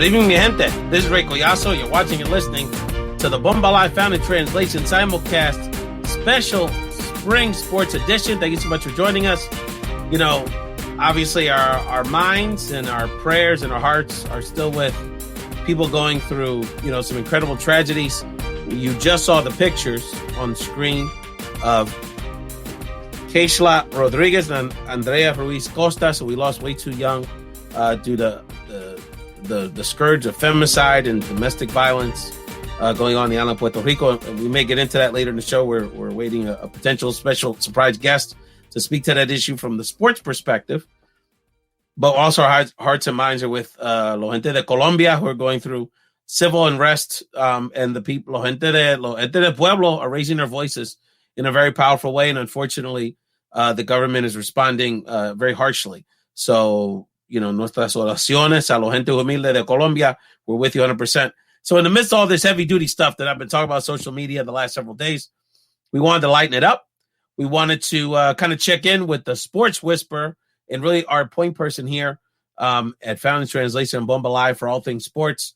Good evening, mi gente. This is Ray Collazo. You're watching and listening to the Bomba Live Found in Translation simulcast special spring sports edition. Thank you so much for joining us. You know, obviously our minds and our prayers and our hearts are still with people going through, you know, some incredible tragedies. You just saw the pictures on screen of Keishla Rodriguez and Andrea Ruiz Costa. So we lost way too young due to the scourge of femicide and domestic violence going on in the island of Puerto Rico. And we may get into that later in the show. We're awaiting a potential special surprise guest to speak to that issue from the sports perspective. But also our hearts and minds are with La Gente de Colombia, who are going through civil unrest, and the people, La Gente de Pueblo, are raising their voices in a very powerful way. And unfortunately, the government is responding very harshly. So, you know, nuestras oraciones a la gente humilde de Colombia, we're with you 100%. So in the midst of all this heavy duty stuff that I've been talking about on social media the last several days, we wanted to lighten it up. We wanted to kind of check in with the sports whisperer and really our point person here at Found in Translation and Bomba Live for all things sports.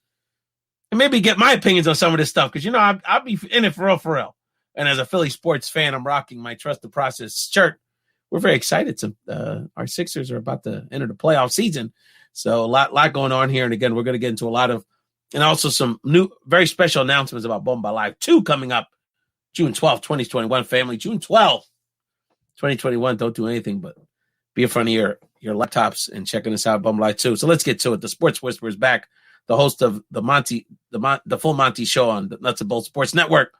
And maybe get my opinions on some of this stuff, because, you know, I'll be in it for real. And as a Philly sports fan, I'm rocking my Trust the Process shirt. We're very excited. Our Sixers are about to enter the playoff season. So a lot going on here. And again, we're going to get into a lot of, and also some new, very special announcements about Bomba Live 2 coming up June 12th, 2021, family. June 12th, 2021. Don't do anything but be in front of your laptops and checking us out, Bomba Live 2. So let's get to it. The Sports Whisperer is back. The host of the Full Monte show on the Nuts and Bolts Sports Network.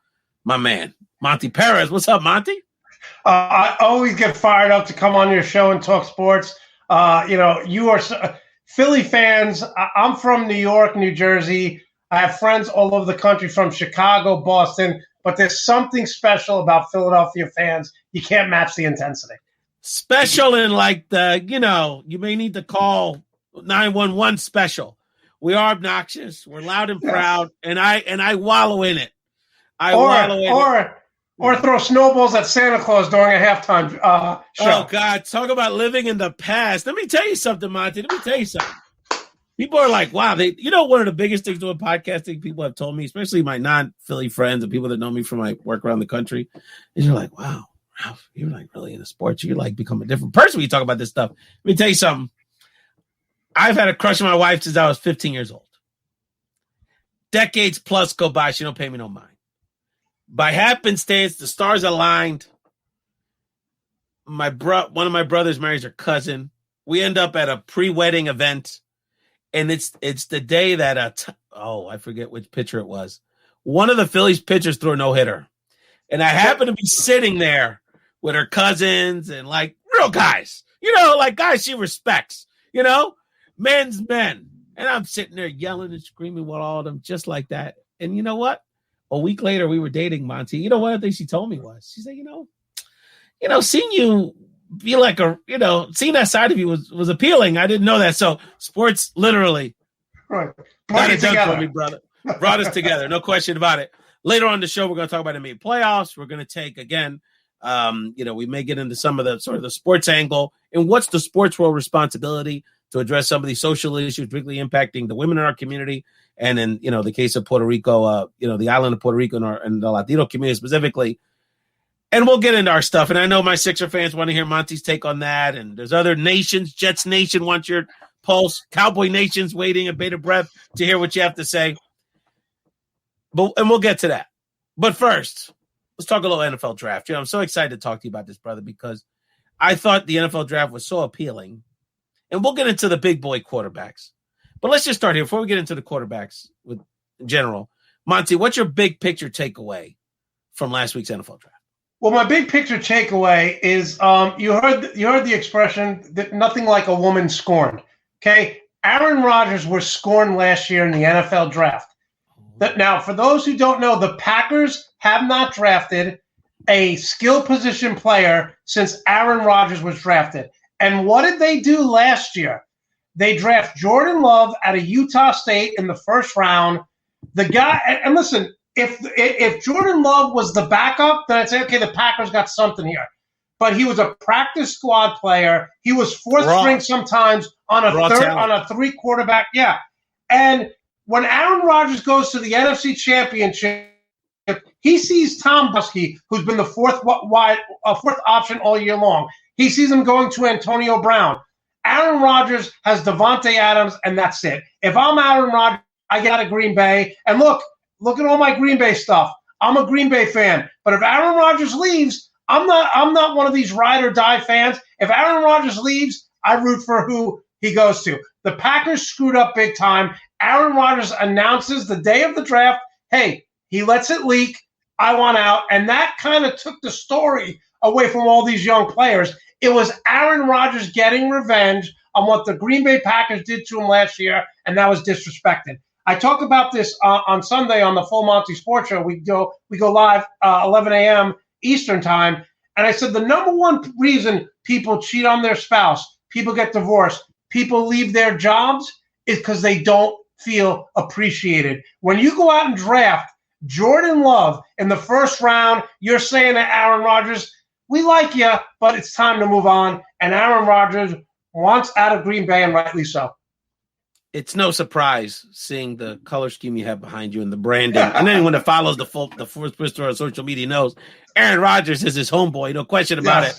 My man, Monte Perez. What's up, Monte? I always get fired up to come on your show and talk sports. You know, you are Philly fans. I'm from New York, New Jersey. I have friends all over the country from Chicago, Boston. But there's something special about Philadelphia fans. You can't match the intensity. Special in like the, you know, you may need to call 911 special. We are obnoxious. We're loud and proud, and I wallow in it. Or throw snowballs at Santa Claus during a halftime show. Oh, God. Talk about living in the past. Let me tell you something, Monte. People are like, wow. You know, one of the biggest things doing podcasting, people have told me, especially my non-Philly friends and people that know me from my work around the country, is you're like, wow, Ralph, you're like really into sports. You like become a different person when you talk about this stuff. Let me tell you something. I've had a crush on my wife since I was 15 years old. Decades plus go by. She don't pay me no mind. By happenstance, the stars aligned. One of my brothers marries her cousin. We end up at a pre-wedding event, and it's the day that I forget which pitcher it was. One of the Phillies pitchers threw a no-hitter, and I happened to be sitting there with her cousins and like real guys, you know, like guys she respects, you know, men's men, and I'm sitting there yelling and screaming with all of them just like that. And you know what? A week later, we were dating, Monte. You know, one of the things she told me was, she said, you know, seeing you be like seeing that side of you was appealing. I didn't know that. So sports literally got it done for me, brother. Brought us together. No question about it. Later on in the show, we're going to talk about NBA playoffs. We're going to take, again, we may get into some of the sort of the sports angle and what's the sports world responsibility to address some of these social issues, particularly impacting the women in our community. And in, you know, the case of Puerto Rico, the island of Puerto Rico and the Latino community specifically. And we'll get into our stuff. And I know my Sixer fans want to hear Monte's take on that. And there's other nations. Jets Nation wants your pulse. Cowboy Nation's waiting a bated breath to hear what you have to say. And we'll get to that. But first, let's talk a little NFL draft. You know, I'm so excited to talk to you about this, brother, because I thought the NFL draft was so appealing. And we'll get into the big boy quarterbacks. But let's just start here before we get into the quarterbacks in general. Monte, what's your big picture takeaway from last week's NFL draft? Well, my big picture takeaway is you heard the expression that nothing like a woman scorned. Okay, Aaron Rodgers was scorned last year in the NFL draft. Now, for those who don't know, the Packers have not drafted a skill position player since Aaron Rodgers was drafted. And what did they do last year? They draft Jordan Love out of Utah State in the first round. The guy, and listen, if Jordan Love was the backup, then I'd say, okay, the Packers got something here. But he was a practice squad player. He was fourth string sometimes on a three quarterback. Yeah. And when Aaron Rodgers goes to the NFC Championship, he sees Tom Brady, who's been the fourth option all year long. He sees him going to Antonio Brown. Aaron Rodgers has Devontae Adams, and that's it. If I'm Aaron Rodgers, I get out of Green Bay. And look at all my Green Bay stuff. I'm a Green Bay fan. But if Aaron Rodgers leaves, I'm not one of these ride or die fans. If Aaron Rodgers leaves, I root for who he goes to. The Packers screwed up big time. Aaron Rodgers announces the day of the draft, hey, he lets it leak. I want out. And that kind of took the story away from all these young players. It was Aaron Rodgers getting revenge on what the Green Bay Packers did to him last year, and that was disrespected. I talk about this on Sunday on the Full Monty Sports Show. We go live 11 a.m. Eastern time, and I said the number one reason people cheat on their spouse, people get divorced, people leave their jobs is because they don't feel appreciated. When you go out and draft Jordan Love in the first round, you're saying to Aaron Rodgers, we like you, but it's time to move on. And Aaron Rodgers wants out of Green Bay, and rightly so. It's no surprise seeing the color scheme you have behind you and the branding. And anyone that follows the Fourth Twister on social media knows Aaron Rodgers is his homeboy, no question about it.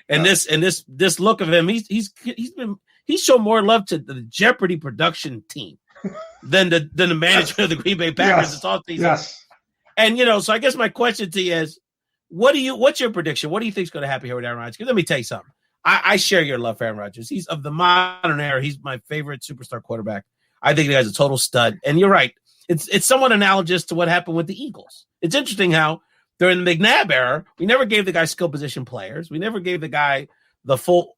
And this look of him, he's shown more love to the Jeopardy production team than the management of the Green Bay Packers this offseason. Yes. And so I guess my question to you is, what's your prediction? What do you think is going to happen here with Aaron Rodgers? Because let me tell you something. I share your love for Aaron Rodgers. He's of the modern era. He's my favorite superstar quarterback. I think the guy's a total stud. And you're right. It's somewhat analogous to what happened with the Eagles. It's interesting how during the McNabb era, we never gave the guy skill position players. We never gave the guy the full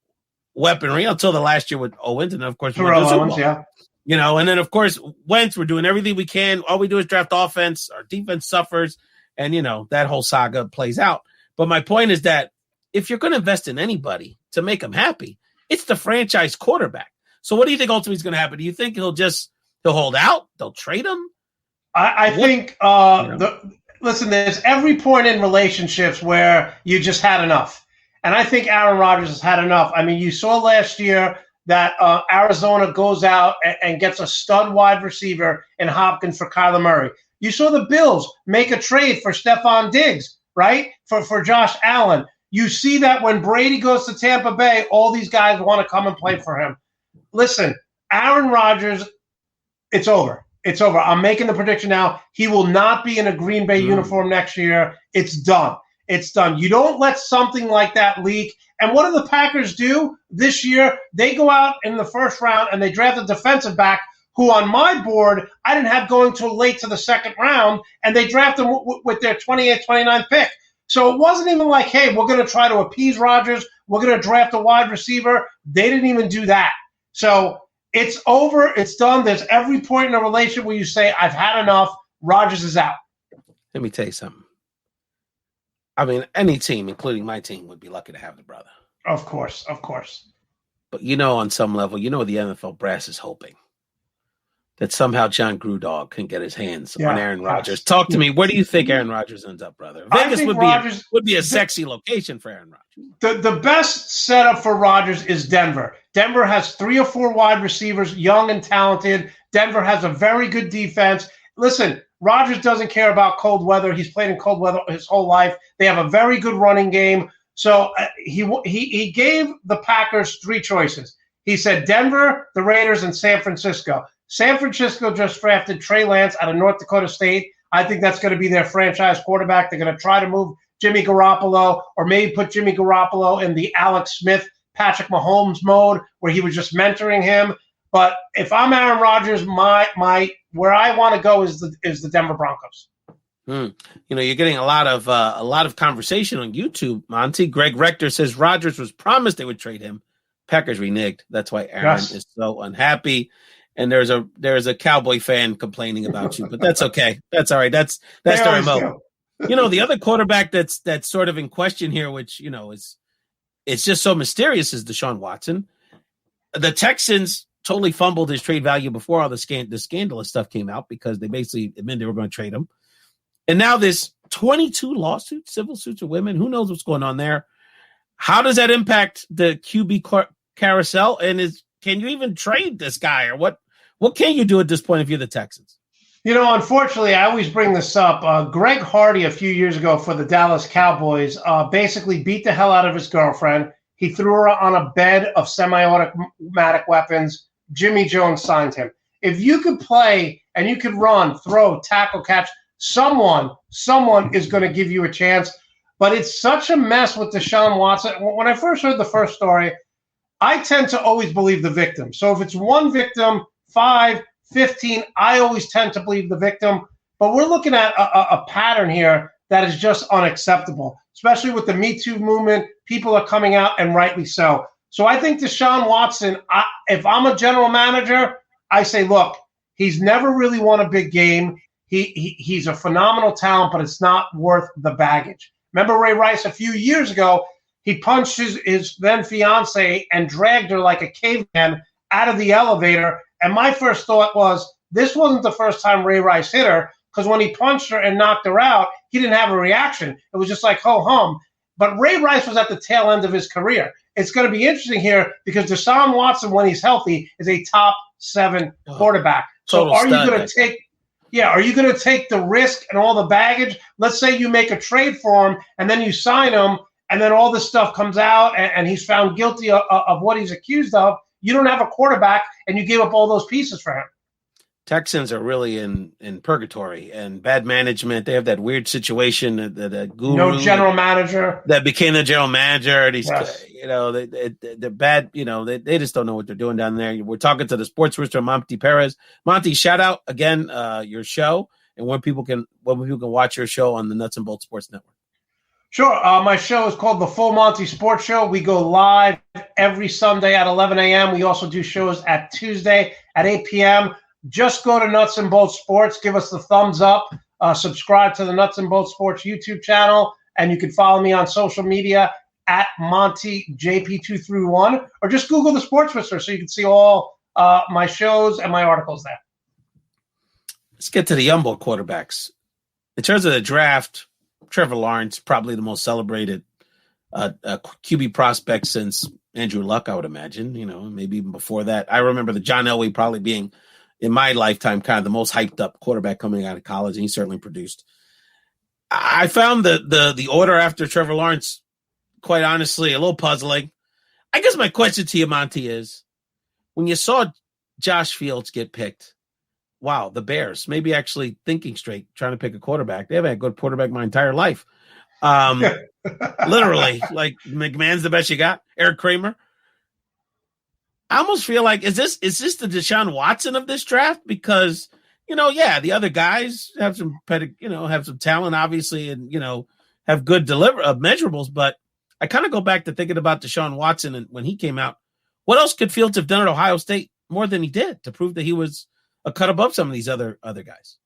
weaponry until the last year with Owens. And, of course, Owens, yeah. And then, of course, Wentz, we're doing everything we can. All we do is draft offense. Our defense suffers. And, that whole saga plays out. But my point is that if you're going to invest in anybody to make them happy, it's the franchise quarterback. So what do you think ultimately is going to happen? Do you think he'll hold out? They'll trade him? I think, listen, there's every point in relationships where you just had enough. And I think Aaron Rodgers has had enough. I mean, you saw last year that Arizona goes out and gets a stud wide receiver in Hopkins for Kyler Murray. You saw the Bills make a trade for Stephon Diggs, right, for Josh Allen. You see that when Brady goes to Tampa Bay, all these guys want to come and play for him. Listen, Aaron Rodgers, it's over. It's over. I'm making the prediction now. He will not be in a Green Bay uniform next year. It's done. It's done. You don't let something like that leak. And what do the Packers do this year? They go out in the first round and they draft a defensive back who on my board I didn't have going till late to the second round, and they draft him with their 28th, 29th pick. So it wasn't even like, hey, we're going to try to appease Rodgers. We're going to draft a wide receiver. They didn't even do that. So it's over. It's done. There's every point in a relationship where you say, I've had enough. Rodgers is out. Let me tell you something. I mean, any team, including my team, would be lucky to have the brother. Of course. But on some level, the NFL brass is hoping that somehow John Gruden can get his hands on Aaron Rodgers. Talk to me. Where do you think Aaron Rodgers ends up, brother? Vegas would be a sexy location for Aaron Rodgers. The best setup for Rodgers is Denver. Denver has 3 or 4 wide receivers, young and talented. Denver has a very good defense. Listen, Rodgers doesn't care about cold weather. He's played in cold weather his whole life. They have a very good running game. So he gave the Packers 3 choices. He said Denver, the Raiders, and San Francisco. San Francisco just drafted Trey Lance out of North Dakota State. I think that's going to be their franchise quarterback. They're going to try to move Jimmy Garoppolo, or maybe put Jimmy Garoppolo in the Alex Smith, Patrick Mahomes mode where he was just mentoring him. But if I'm Aaron Rodgers, my where I want to go is the Denver Broncos. You're getting a lot of conversation on YouTube, Monte. Greg Rector says Rodgers was promised they would trade him. Packers reneged. That's why Aaron is so unhappy. And there's a Cowboy fan complaining about you, but that's okay. That's all right. That's the remote. The other quarterback that's sort of in question here, which it's just so mysterious, is Deshaun Watson. The Texans totally fumbled his trade value before all the scandalous stuff came out, because they basically admitted they were going to trade him. And now this 22 lawsuits, civil suits of women. Who knows what's going on there? How does that impact the QB carousel? And can you even trade this guy, or what can you do at this point if you're the Texans? Unfortunately, I always bring this up. Greg Hardy, a few years ago for the Dallas Cowboys, basically beat the hell out of his girlfriend. He threw her on a bed of semi-automatic weapons. Jimmy Jones signed him. If you could play and you could run, throw, tackle, catch, someone is going to give you a chance. But it's such a mess with Deshaun Watson. When I first heard the first story, I tend to always believe the victim. So if it's one victim, 5, 15, I always tend to believe the victim. But we're looking at a pattern here that is just unacceptable, especially with the Me Too movement. People are coming out, and rightly so. So I think Deshaun Watson, if I'm a general manager, I say, look, he's never really won a big game. He's a phenomenal talent, but it's not worth the baggage. Remember Ray Rice a few years ago, he punched his then fiance and dragged her like a caveman out of the elevator. And my first thought was, this wasn't the first time Ray Rice hit her, because when he punched her and knocked her out, he didn't have a reaction. It was just like, ho hum. But Ray Rice was at the tail end of his career. It's going to be interesting here because Deshaun Watson, when he's healthy, is a top 7 quarterback. So are you going to take the risk and all the baggage? Let's say you make a trade for him and then you sign him and then all this stuff comes out and he's found guilty of what he's accused of. You don't have a quarterback and you gave up all those pieces for him. Texans are really in purgatory and bad management. They have that weird situation that guru, no general manager that became the general manager. These, yes. They're bad. They just don't know what they're doing down there. We're talking to the sports rooster, Monte Perez. Monte, shout out again your show and when people can watch your show on the Nuts and Bolts Sports Network. Sure. My show is called The Full Monty Sports Show. We go live every Sunday at 11 a.m. We also do shows at Tuesday at 8 p.m. Just go to Nuts and Bolts Sports. Give us the thumbs up. Subscribe to the Nuts and Bolts Sports YouTube channel. And you can follow me on social media at MontyJP231. Or just Google the Sports Whisperer so you can see all my shows and my articles there. Let's get to the young bull quarterbacks. In terms of the draft, Trevor Lawrence, probably the most celebrated QB prospect since Andrew Luck, I would imagine. Maybe even before that. I remember the John Elway probably being, in my lifetime, kind of the most hyped up quarterback coming out of college, and he certainly produced. I found the order after Trevor Lawrence, quite honestly, a little puzzling. I guess my question to you, Monty, is when you saw Josh Fields get picked, wow, the Bears, maybe actually thinking straight, trying to pick a quarterback. They haven't had a good quarterback my entire life. Literally, like McMahon's the best you got. Eric Kramer. I almost feel like, is this the Deshaun Watson of this draft? Because, the other guys have some have some talent, obviously, and, have good measurables. But I kind of go back to thinking about Deshaun Watson and when he came out. What else could Fields have done at Ohio State more than he did to prove that he was a cut above some of these other guys?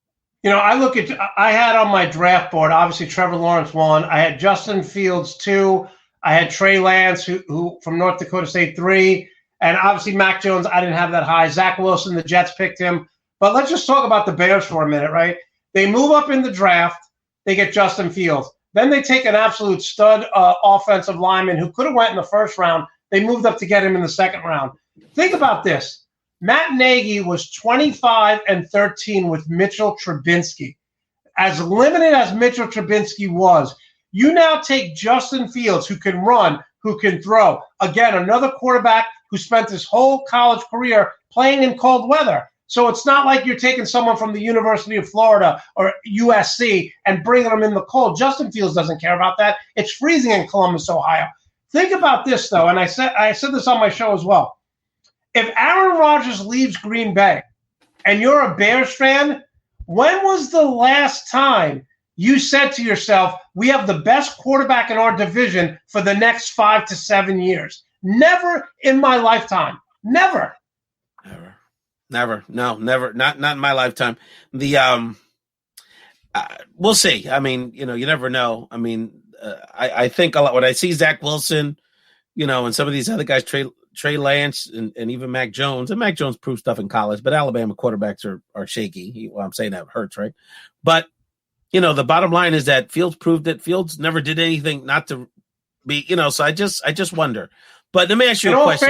I had on my draft board, obviously Trevor Lawrence 1. I had Justin Fields 2. I had Trey Lance, who from North Dakota State 3. And obviously Mac Jones, I didn't have that high. Zach Wilson, the Jets picked him. But let's just talk about the Bears for a minute, right? They move up in the draft. They get Justin Fields. Then they take an absolute stud offensive lineman who could have went in the first round. They moved up to get him in the second round. Think about this. Matt Nagy was 25-13 with Mitchell Trubisky. As limited as Mitchell Trubisky was, you now take Justin Fields, who can run, who can throw. Again, another quarterback who spent his whole college career playing in cold weather. So it's not like you're taking someone from the University of Florida or USC and bringing them in the cold. Justin Fields doesn't care about that. It's freezing in Columbus, Ohio. Think about this, though, and I said this on my show as well. If Aaron Rodgers leaves Green Bay and you're a Bears fan, when was the last time you said to yourself, we have the best quarterback in our division for the next 5 to 7 years? Never in my lifetime. Never. No, never. Not in my lifetime. We'll see. I mean, you never know. I mean, I think a lot when I see Zach Wilson, and some of these other guys, Trey Lance and even Mac Jones. And Mac Jones proved stuff in college, but Alabama quarterbacks are shaky. I'm saying that hurts, right? But, the bottom line is that Fields proved that Fields never did anything not to be, so I just wonder. But let me ask you a question.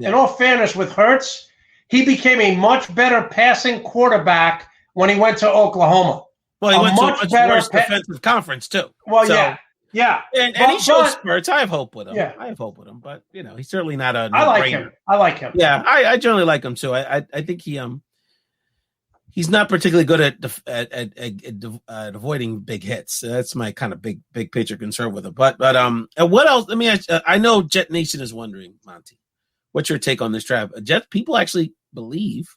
In all fairness, with Hurts, he became a much better passing quarterback when he went to Oklahoma. Well, he went to a much worse defensive conference too. Well, so, yeah. And he shows spurts. I have hope with him. Yeah. I have hope with him, but he's certainly not a I like him. Yeah, I generally like him too. I think he's not particularly good at avoiding big hits. That's my kind of big picture concern with him. But what else? Let me ask. I know Jet Nation is wondering, Monty, what's your take on this draft? People actually believe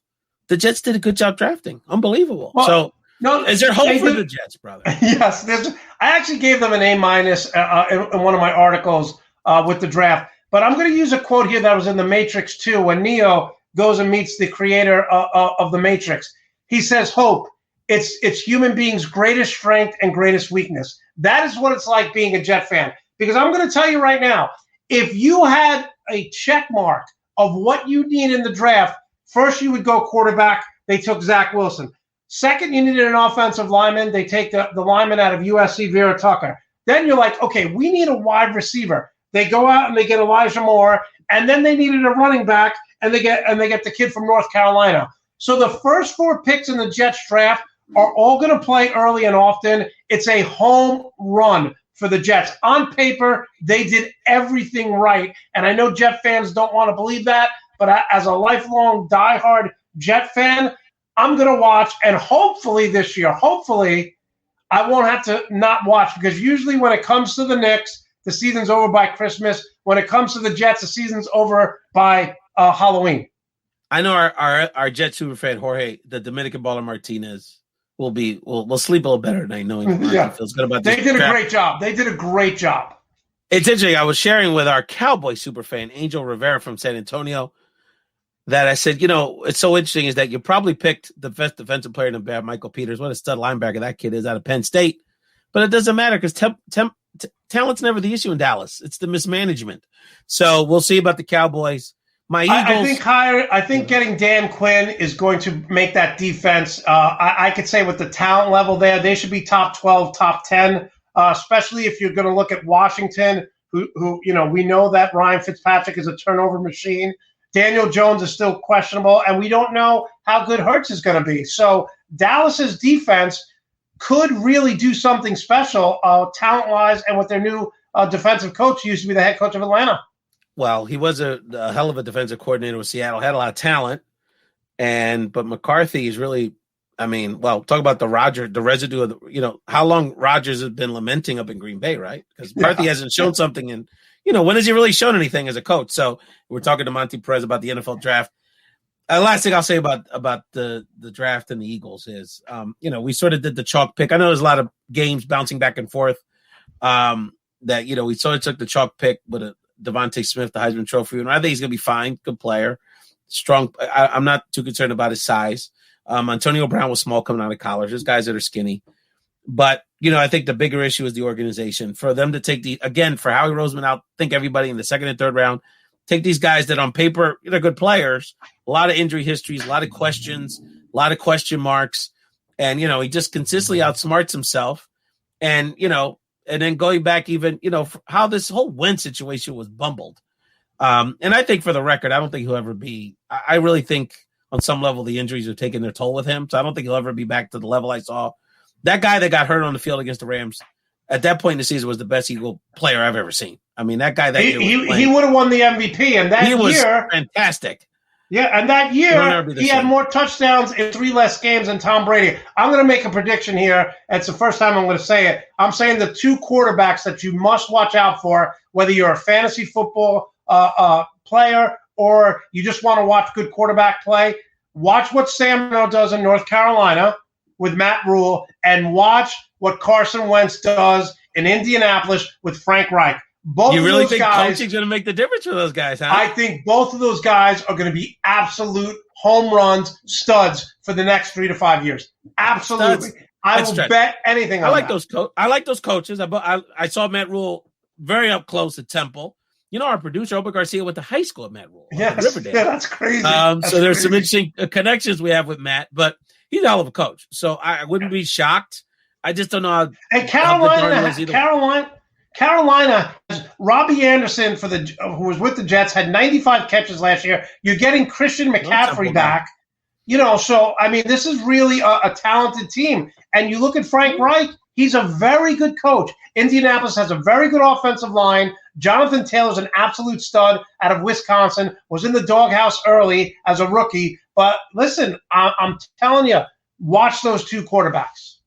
the Jets did a good job drafting. Unbelievable. Well, no, is there hope for the Jets, brother? Yes, I actually gave them an A- in one of my articles with the draft. But I'm going to use a quote here that was in The Matrix 2 when Neo goes and meets the creator of The Matrix. He says, "Hope, it's human beings' greatest strength and greatest weakness." That is what it's like being a Jet fan. Because I'm going to tell you right now, if you had a check mark of what you need in the draft, first you would go quarterback. They took Zach Wilson. Second, you needed an offensive lineman. They take the lineman out of USC, Vera Tucker. Then you're like, okay, we need a wide receiver. They go out and they get Elijah Moore, and then they needed a running back, and they get the kid from North Carolina. So the first 4 picks in the Jets draft are all going to play early and often. It's a home run for the Jets. On paper, they did everything right, and I know Jet fans don't want to believe that, but as a lifelong diehard Jet fan, I'm going to watch, and hopefully this year, I won't have to not watch, because usually when it comes to the Knicks, the season's over by Christmas. When it comes to the Jets, the season's over by Halloween. I know our Jet super fan Jorge, the Dominican baller Martinez, will sleep a little better tonight knowing he feels good about this. They did a great job. It's interesting. I was sharing with our Cowboy super fan Angel Rivera from San Antonio that I said, it's so interesting is that you probably picked the best defensive player in the bad, Michael Peters. What a stud linebacker that kid is out of Penn State. But it doesn't matter because talent's never the issue in Dallas. It's the mismanagement. So we'll see about the Cowboys. My Eagles. I think getting Dan Quinn is going to make that defense. I could say with the talent level there, they should be top 12, top 10, especially if you're going to look at Washington, who we know that Ryan Fitzpatrick is a turnover machine. Daniel Jones is still questionable, and we don't know how good Hurts is going to be. So Dallas's defense could really do something special talent-wise, and with their new defensive coach, used to be the head coach of Atlanta. Well, he was a hell of a defensive coordinator with Seattle, had a lot of talent, but McCarthy is really, talk about the residue of how long Rodgers has been lamenting up in Green Bay, right? Because McCarthy hasn't shown something in, when has he really shown anything as a coach? So we're talking to Monte Perez about the NFL draft. Last thing I'll say about the draft and the Eagles is, we sort of did the chalk pick. I know there's a lot of games bouncing back and forth that, we sort of took the chalk pick with Devontae Smith, the Heisman Trophy winner. I think he's going to be fine. Good player. Strong. I'm not too concerned about his size. Antonio Brown was small coming out of college. There's guys that are skinny. But, I think the bigger issue is the organization. For them to take for Howie Roseman out, think everybody in the second and third round, take these guys that on paper, they're good players, a lot of injury histories, a lot of questions, a lot of question marks. And, he just consistently outsmarts himself. And, and then going back even, how this whole Wentz situation was bumbled. And I think for the record, I don't think he'll ever be – I really think on some level the injuries are taking their toll with him. So I don't think he'll ever be back to the level I saw. That guy that got hurt on the field against the Rams at that point in the season was the best Eagle player I've ever seen. That guy that he would have won the MVP. And that was year – fantastic. Yeah, and that year, he had more touchdowns in 3 less games than Tom Brady. I'm going to make a prediction here. It's the first time I'm going to say it. I'm saying the 2 quarterbacks that you must watch out for, whether you're a fantasy football player or you just want to watch good quarterback play, watch what Sam Darnold does in North Carolina with Matt Rule, and watch what Carson Wentz does in Indianapolis with Frank Reich. Both you really of those think guys, coaching's going to make the difference for those guys, huh? I think both of those guys are going to be absolute home runs, studs for the next 3 to 5 years. Absolutely. I will bet anything on that. I like those coaches. I saw Matt Rule very up close at Temple. Our producer, Oba Garcia, went to high school at Matt Rule. Yes. Riverdale. Yeah, that's crazy. There's some interesting connections we have with Matt, but he's a hell of a coach. So I wouldn't be shocked. I just don't know how. And Carolina has Robbie Anderson who was with the Jets, had 95 catches last year. You're getting Christian McCaffrey back. So, I mean, this is really a talented team. And you look at Frank Reich, he's a very good coach. Indianapolis has a very good offensive line. Jonathan Taylor's an absolute stud out of Wisconsin, was in the doghouse early as a rookie. But listen, I'm telling you, watch those two quarterbacks.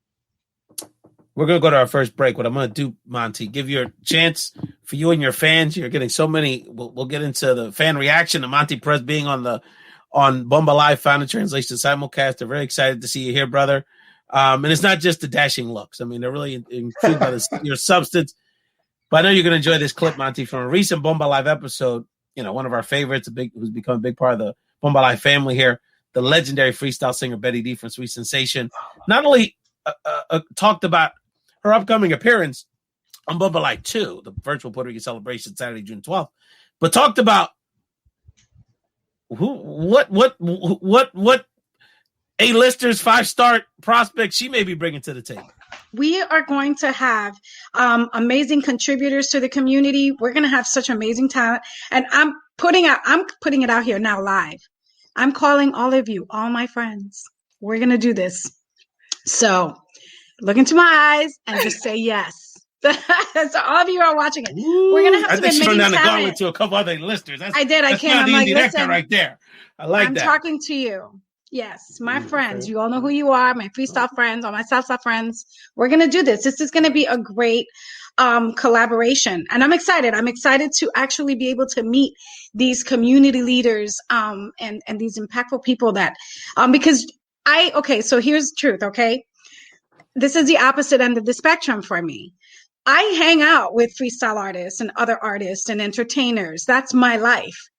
We're going to go to our first break. What I'm going to do, Monte, give you a chance for you and your fans. You're getting so many. We'll get into the fan reaction to Monte Perez being on Bomba Live Final Translation Simulcast. They're very excited to see you here, brother. And it's not just the dashing looks. I mean, they're really intrigued by your substance. But I know you're going to enjoy this clip, Monte, from a recent Bomba Live episode. One of our favorites, who's become a big part of the Bomba Live family here, the legendary freestyle singer Betty D from Sweet Sensation. Not only talked about her upcoming appearance on Bomba Live 2, the virtual Puerto Rico celebration Saturday, June 12th, but talked about what A-listers, 5-star prospects she may be bringing to the table. We are going to have amazing contributors to the community. We're going to have such amazing talent. And I'm putting it out here now live. I'm calling all of you, all my friends. We're going to do this. So look into my eyes and just say yes. So all of you are watching it. We're going to have some amazing talent. I think she turned down the gauntlet to a couple other listeners. I did. I can't. I'm like, listen, right there. I like that. I'm talking to you. Yes, my friends. Okay. You all know who you are, my freestyle friends, all my salsa friends. We're going to do this. This is going to be a great collaboration. And I'm excited. I'm excited to actually be able to meet these community leaders and these impactful people that because so here's the truth, okay? This is the opposite end of the spectrum for me. I hang out with freestyle artists and other artists and entertainers. That's my life.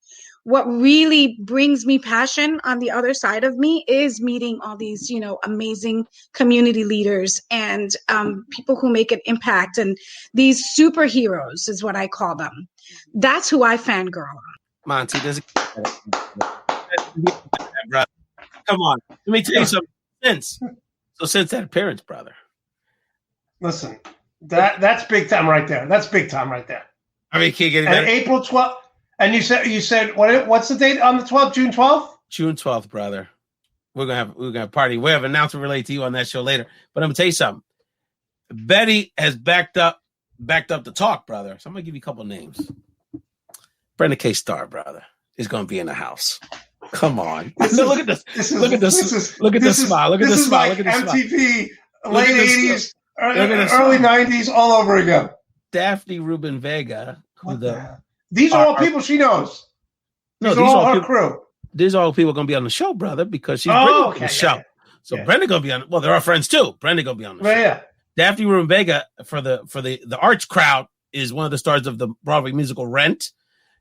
What really brings me passion on the other side of me is meeting all these, amazing community leaders and people who make an impact. And these superheroes is what I call them. That's who I fangirl on. Monte, come on. Let me tell you something. Since that appearance, brother. Listen, that's big time right there. That's big time right there. I mean, can't get it better. April 12th. And you said what's the date on the 12th? June 12th? June 12th, brother. We're gonna have a party. We have an announcement related to you on that show later. But I'm gonna tell you something. Betty has backed up the talk, brother. So I'm gonna give you a couple names. Brenda K. Starr, brother, is gonna be in the house. Come on. Look at this. Look at this. Look at the smile. Look at the smile. Look at the smile. MTV, late 80s, early 90s, all over again. Daphne Rubin Vega, these are all people she knows. These are all her crew. These are all people going to be on the show, brother, because she's bringing the show. So Brenda going to be on. Well, they're our friends too. Brenda going to be on the show. Yeah. Daphne Rubin Vega for the arts crowd is one of the stars of the Broadway musical Rent.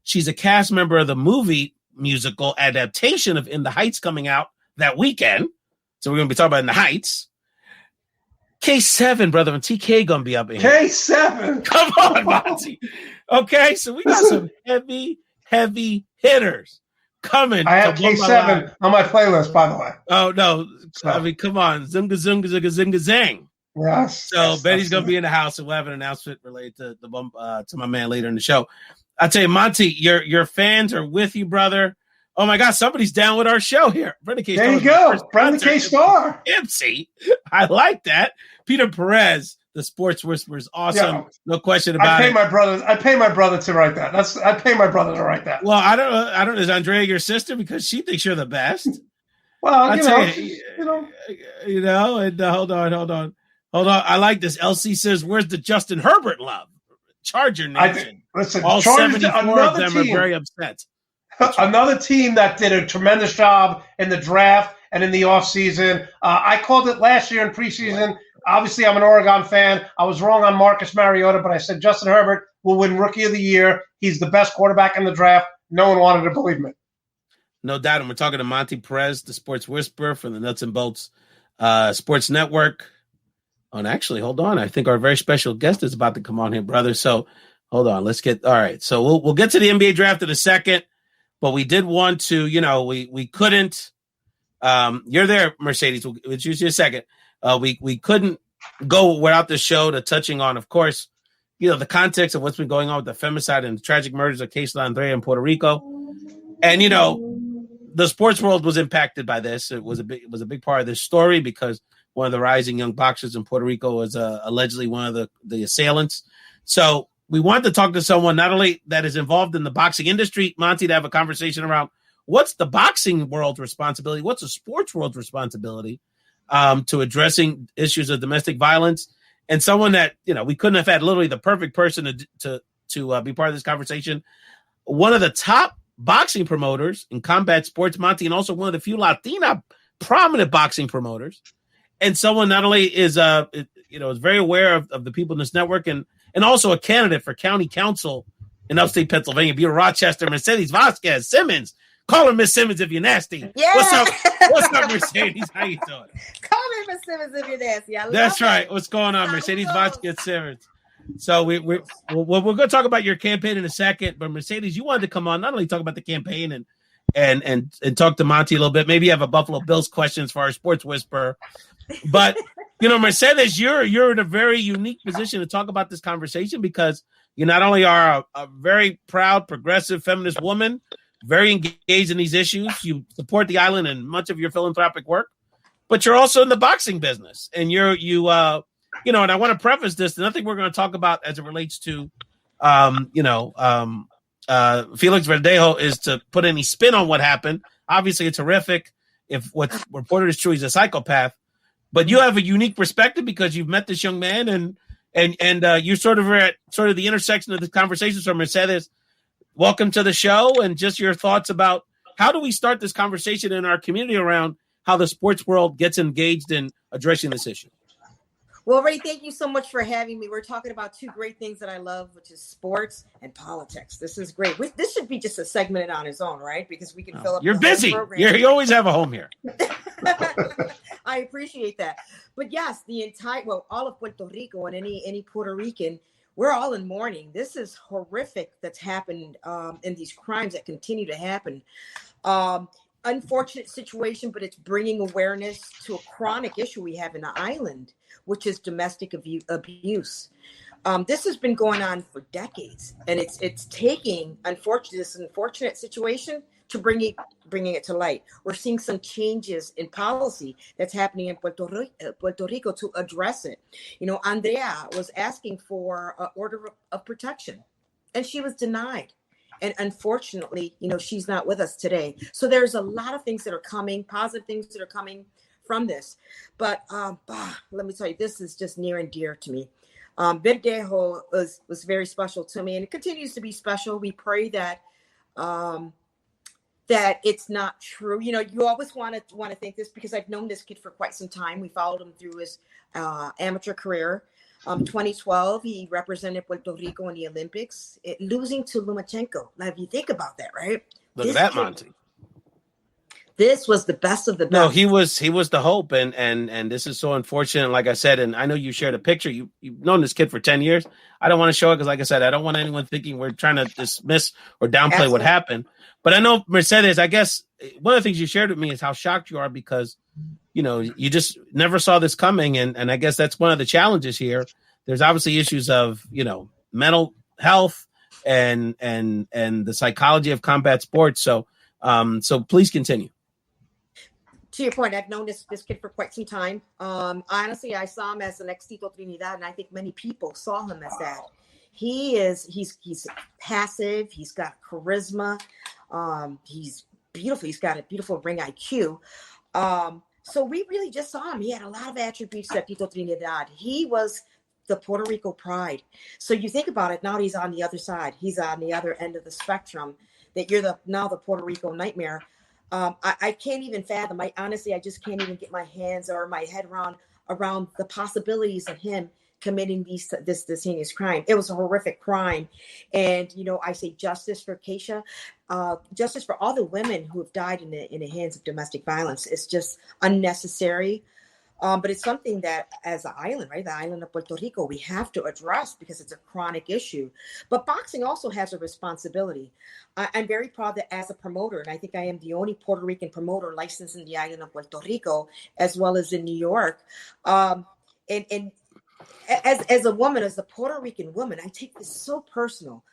She's a cast member of the movie musical adaptation of In the Heights coming out that weekend. So we're going to be talking about In the Heights. K7, brother, and TK going to be up in here. K7. Come on, Monty. Okay, so we got some heavy hitters coming. I have K7 on my playlist, by the way. Oh, no. So. I mean, come on. Zunga, zunga, zunga, zunga, zang. Yes. So Betty's going to be in the house, and we'll have an announcement related to the bump to my man later in the show. I'll tell you, Monty, your fans are with you, brother. Oh, my God, somebody's down with our show here. Brenda K. There you go. Brenda K. Starr. MC. I like that. Peter Perez, the sports whisperer, is awesome. Yeah. No question about it. I pay my brother to write that. I pay my brother to write that. Well, I don't. Is Andrea your sister? Because she thinks you're the best. Well, you know. And hold on. I like this. LC says, "Where's the Justin Herbert love?" Charger Nation. Listen, all 74 of them are very upset. Another team that did a tremendous job in the draft and in the offseason. I called it last year in preseason. Obviously, I'm an Oregon fan. I was wrong on Marcus Mariota, but I said Justin Herbert will win Rookie of the Year. He's the best quarterback in the draft. No one wanted to believe me. No doubt. And we're talking to Monte Perez, the sports whisperer from the Nuts and Bolts Sports Network. Oh, and actually, hold on. I think our very special guest is about to come on here, brother. So hold on. Let's get – all right. So we'll get to the NBA draft in a second. But we did want to, we couldn't. You're there, Mercedes. We'll choose you a second. We couldn't go without the show to touching on, of course, the context of what's been going on with the femicide and the tragic murders of Keisla Andrea in Puerto Rico. And, the sports world was impacted by this. It was a big part of this story because one of the rising young boxers in Puerto Rico was allegedly one of the assailants. So we wanted to talk to someone not only that is involved in the boxing industry, Monte, to have a conversation around what's the boxing world's responsibility, what's the sports world's responsibility to addressing issues of domestic violence, and someone that, we couldn't have had literally the perfect person to be part of this conversation. One of the top boxing promoters in combat sports, Monte, and also one of the few Latina prominent boxing promoters, and someone not only is is very aware of the people in this network and also a candidate for county council in upstate Pennsylvania, Bureau Rochester, Mercedes Vazquez-Simmons. Call her Miss Simmons if you're nasty. Yeah. What's up, Mercedes? How you doing? Call me Miss Simmons if you're nasty. That's right. What's going on, Mercedes Vazquez-Simmons? So we're going to talk about your campaign in a second, but Mercedes, you wanted to come on, not only talk about the campaign and talk to Monte a little bit. Maybe you have a Buffalo Bills questions for our sports whisperer, but Mercedes, you're in a very unique position to talk about this conversation because you not only are a very proud, progressive, feminist woman, very engaged in these issues. You support the island in much of your philanthropic work, but you're also in the boxing business. And and I want to preface this, nothing we're going to talk about as it relates to, Felix Verdejo is to put any spin on what happened. Obviously, it's horrific if what's reported is true, he's a psychopath. But you have a unique perspective because you've met this young man and you're sort of at the intersection of the conversation. So Mercedes, welcome to the show, and just your thoughts about how do we start this conversation in our community around how the sports world gets engaged in addressing this issue. Well, Ray, thank you so much for having me. We're talking about two great things that I love, which is sports and politics. This is great. This should be just a segment on its own, right? Because we can fill up. You're busy. You always have a home here. I appreciate that. But yes, all of Puerto Rico and any Puerto Rican, we're all in mourning. This is horrific that's happened in these crimes that continue to happen. Unfortunate situation, but it's bringing awareness to a chronic issue we have in the island, which is domestic abuse. This has been going on for decades, and it's taking this unfortunate situation to bringing it to light. We're seeing some changes in policy that's happening in Puerto Rico to address it. Andrea was asking for an order of protection, and she was denied. And unfortunately, she's not with us today. So there's a lot of things that are coming, positive things that are coming from this. But let me tell you, this is just near and dear to me. Verdejo was very special to me, and it continues to be special. We pray that it's not true. You always want to think this because I've known this kid for quite some time. We followed him through his amateur career. 2012, he represented Puerto Rico in the Olympics, losing to Lomachenko. Now, if you think about that, right? Look at that, Monte. This was the best of the best. No, he was the hope, and this is so unfortunate. Like I said, and I know you shared a picture. You've known this kid for 10 years. I don't want to show it because, like I said, I don't want anyone thinking we're trying to dismiss or downplay Absolutely. What happened. But I know, Mercedes, I guess one of the things you shared with me is how shocked you are because you just never saw this coming. And I guess that's one of the challenges here. There's obviously issues of, mental health and the psychology of combat sports. So please continue. To your point, I've known this kid for quite some time. Honestly, I saw him as an ex-Tito Trinidad, and I think many people saw him as that. He's passive. He's got charisma. He's beautiful. He's got a beautiful ring IQ. So we really just saw him. He had a lot of attributes that Tito Trinidad. He was the Puerto Rico pride. So you think about it, now he's on the other side. He's on the other end of the spectrum, that you're now the Puerto Rico nightmare. I can't even fathom. I just can't even get my hands or my head around the possibilities of him committing this heinous crime. It was a horrific crime. And, I say justice for Keisha, justice for all the women who have died in the hands of domestic violence. It's just unnecessary. But it's something that as an island, right, the island of Puerto Rico, we have to address because it's a chronic issue. But boxing also has a responsibility. I'm very proud that as a promoter, and I think I am the only Puerto Rican promoter licensed in the island of Puerto Rico, as well as in New York. And as a woman, as a Puerto Rican woman, I take this so personal.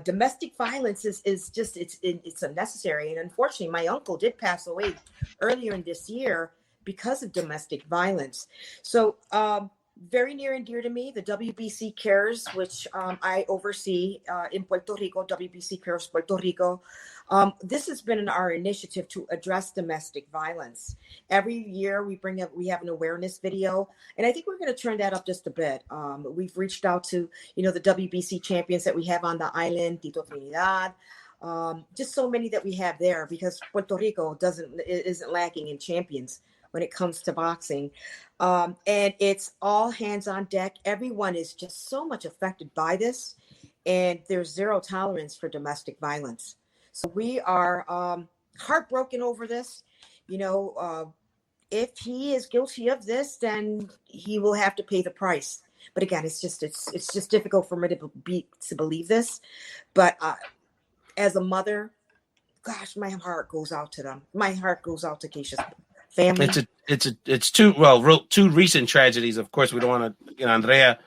Domestic violence is just it's unnecessary, and unfortunately, my uncle did pass away earlier in this year because of domestic violence. So, very near and dear to me, the WBC Cares, which I oversee in Puerto Rico, WBC Cares Puerto Rico. This has been our initiative to address domestic violence. Every year we have an awareness video, and I think we're going to turn that up just a bit. We've reached out to, the WBC champions that we have on the island, Tito Trinidad, just so many that we have there, because Puerto Rico isn't lacking in champions when it comes to boxing. And it's all hands on deck. Everyone is just so much affected by this, and there's zero tolerance for domestic violence. So we are heartbroken over this. If he is guilty of this, then he will have to pay the price. But again, it's just difficult for me to believe this. But as a mother, gosh, my heart goes out to them. My heart goes out to Keisha's family. It's two recent tragedies. Of course, we don't want to. Andrea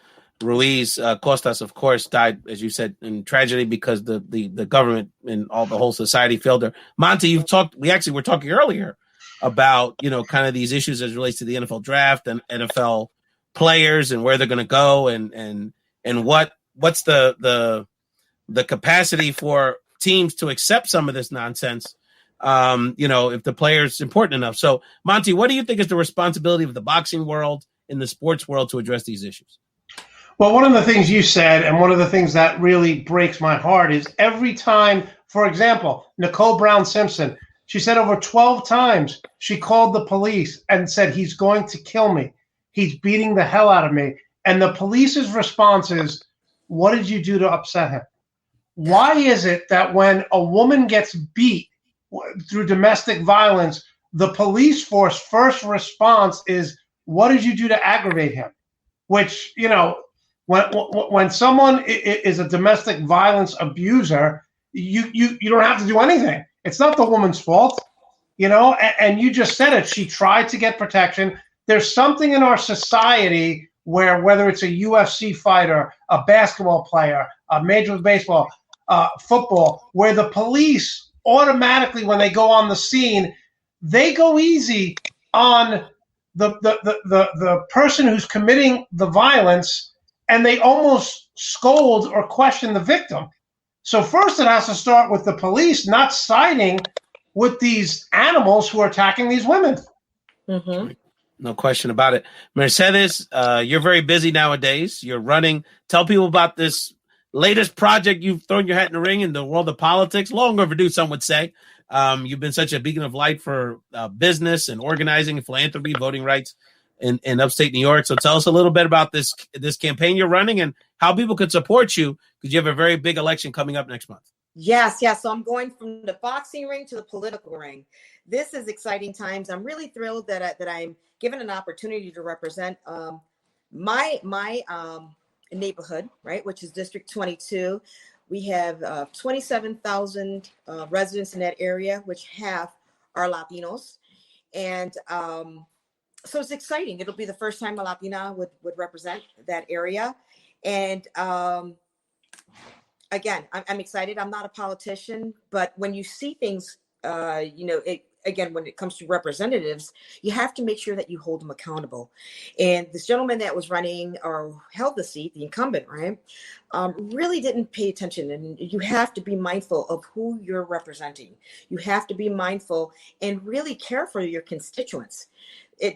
Ruiz Costas, of course, died, as you said, in tragedy because the government and the whole society failed her. Monte, we actually were talking earlier about, kind of these issues as it relates to the NFL draft and NFL players and where they're going to go and what's the capacity for teams to accept some of this nonsense. If the player's important enough. So, Monte, what do you think is the responsibility of the boxing world in the sports world to address these issues? Well, one of the things you said, and one of the things that really breaks my heart, is every time, for example, Nicole Brown Simpson, she said over 12 times she called the police and said, he's going to kill me. He's beating the hell out of me. And the police's response is, what did you do to upset him? Why is it that when a woman gets beat through domestic violence, the police force first response is, what did you do to aggravate him? Which, when someone is a domestic violence abuser, you don't have to do anything. It's not the woman's fault, and you just said it. She tried to get protection. There's something in our society where, whether it's a UFC fighter, a basketball player, a Major League Baseball, football, where the police automatically, when they go on the scene, they go easy on the person who's committing the violence, and they almost scold or question the victim. So first it has to start with the police not siding with these animals who are attacking these women. Mm-hmm. No question about it. Mercedes, you're very busy nowadays. You're running. Tell people about this latest project you've thrown your hat in the ring in the world of politics. Long overdue, some would say. You've been such a beacon of light for business and organizing and philanthropy, voting rights in upstate New York. So tell us a little bit about this campaign you're running and how people could support you, because you have a very big election coming up next month. Yes. So I'm going from the boxing ring to the political ring. This is exciting times. I'm really thrilled that I'm given an opportunity to represent my neighborhood, right, which is District 22. We have 27,000 residents in that area, which half are Latinos. And so it's exciting. It'll be the first time a Latina would represent that area. And again, I'm excited. I'm not a politician, but when you see things, again, when it comes to representatives, you have to make sure that you hold them accountable. And this gentleman that was running or held the seat, the incumbent, right, really didn't pay attention. And you have to be mindful of who you're representing. You have to be mindful and really care for your constituents.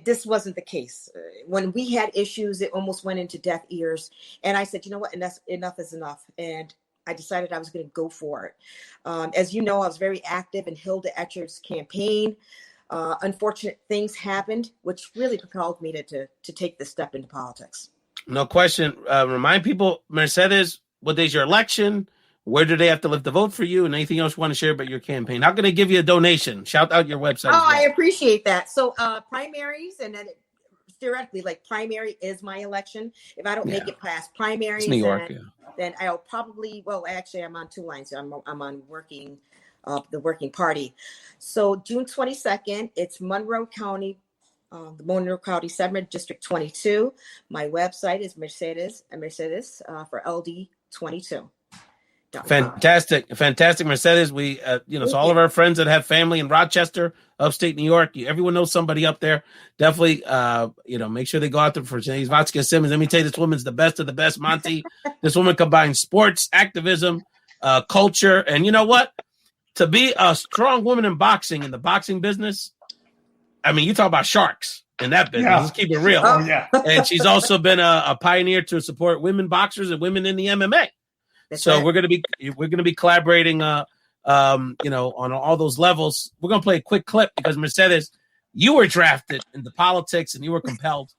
This wasn't the case. When we had issues, it almost went into deaf ears. And I said, you know what, enough is enough. And I decided I was going to go for it. As you know, I was very active in Hilda Etcher's campaign. Unfortunate things happened, which really propelled me to take this step into politics. No question. Remind people, Mercedes, what day's your election? Where do they have to live to vote for you? And anything else you want to share about your campaign? How can they give you a donation? Shout out your website. Oh, I appreciate that. So primaries, and then theoretically, like primary is my election. If I don't make it past primaries, it's New York, then I'll probably, actually I'm on two lines. I'm on the working party. So June 22nd, it's Monroe County the Monroe County 7, District 22. My website is Mercedes for LD 22. Fantastic, Mercedes. We, so all of our friends that have family in Rochester, upstate New York, everyone knows somebody up there. Definitely, make sure they go out there for Mercedes Vazquez-Simmons. Let me tell you, this woman's the best of the best, Monte. This woman combines sports, activism, culture, and you know what? To be a strong woman in boxing, in the boxing business, I mean, you talk about sharks in that business. Yeah. Let's keep it real. Oh, yeah. And she's also been a pioneer to support women boxers and women in the MMA. So we're gonna be collaborating, on all those levels. We're gonna play a quick clip because Mercedes, you were drafted into politics and you were compelled.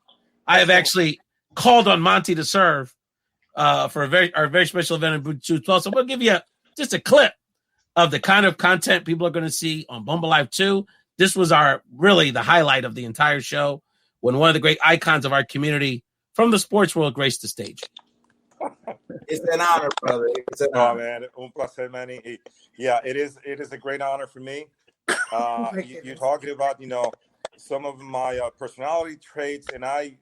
I have actually called on Monte to serve for our very special event in June 12th. So we'll give you just a clip of the kind of content people are going to see on Bomba Live 2. This was really the highlight of the entire show when one of the great icons of our community from the sports world graced the stage. It's an honor, brother. It's an honor. Man. Un placer, Manny. Yeah, it is a great honor for me. You're talking about, some of my personality traits, and I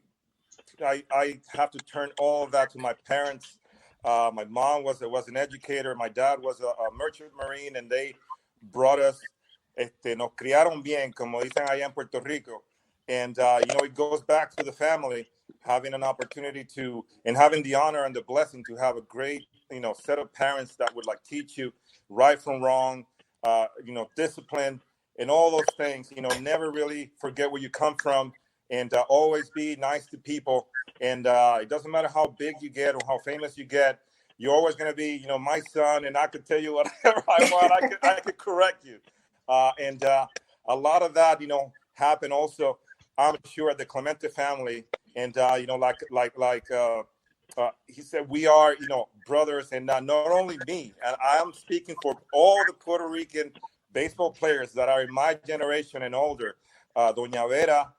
have to turn all of that to my parents. My mom was an educator. My dad was a merchant marine, and they brought us, nos criaron bien, como dicen allá en Puerto Rico. And, it goes back to the family, having an opportunity and having the honor and the blessing to have a great, set of parents that would teach you right from wrong, discipline and all those things, never really forget where you come from, and always be nice to people. And it doesn't matter how big you get or how famous you get, you're always going to be, my son, and I could tell you whatever I want. I could correct you. And a lot of that, happened also, I'm sure, at the Clemente family. And, he said, we are, brothers, and not only me. And I'm speaking for all the Puerto Rican baseball players that are in my generation and older. Doña Vera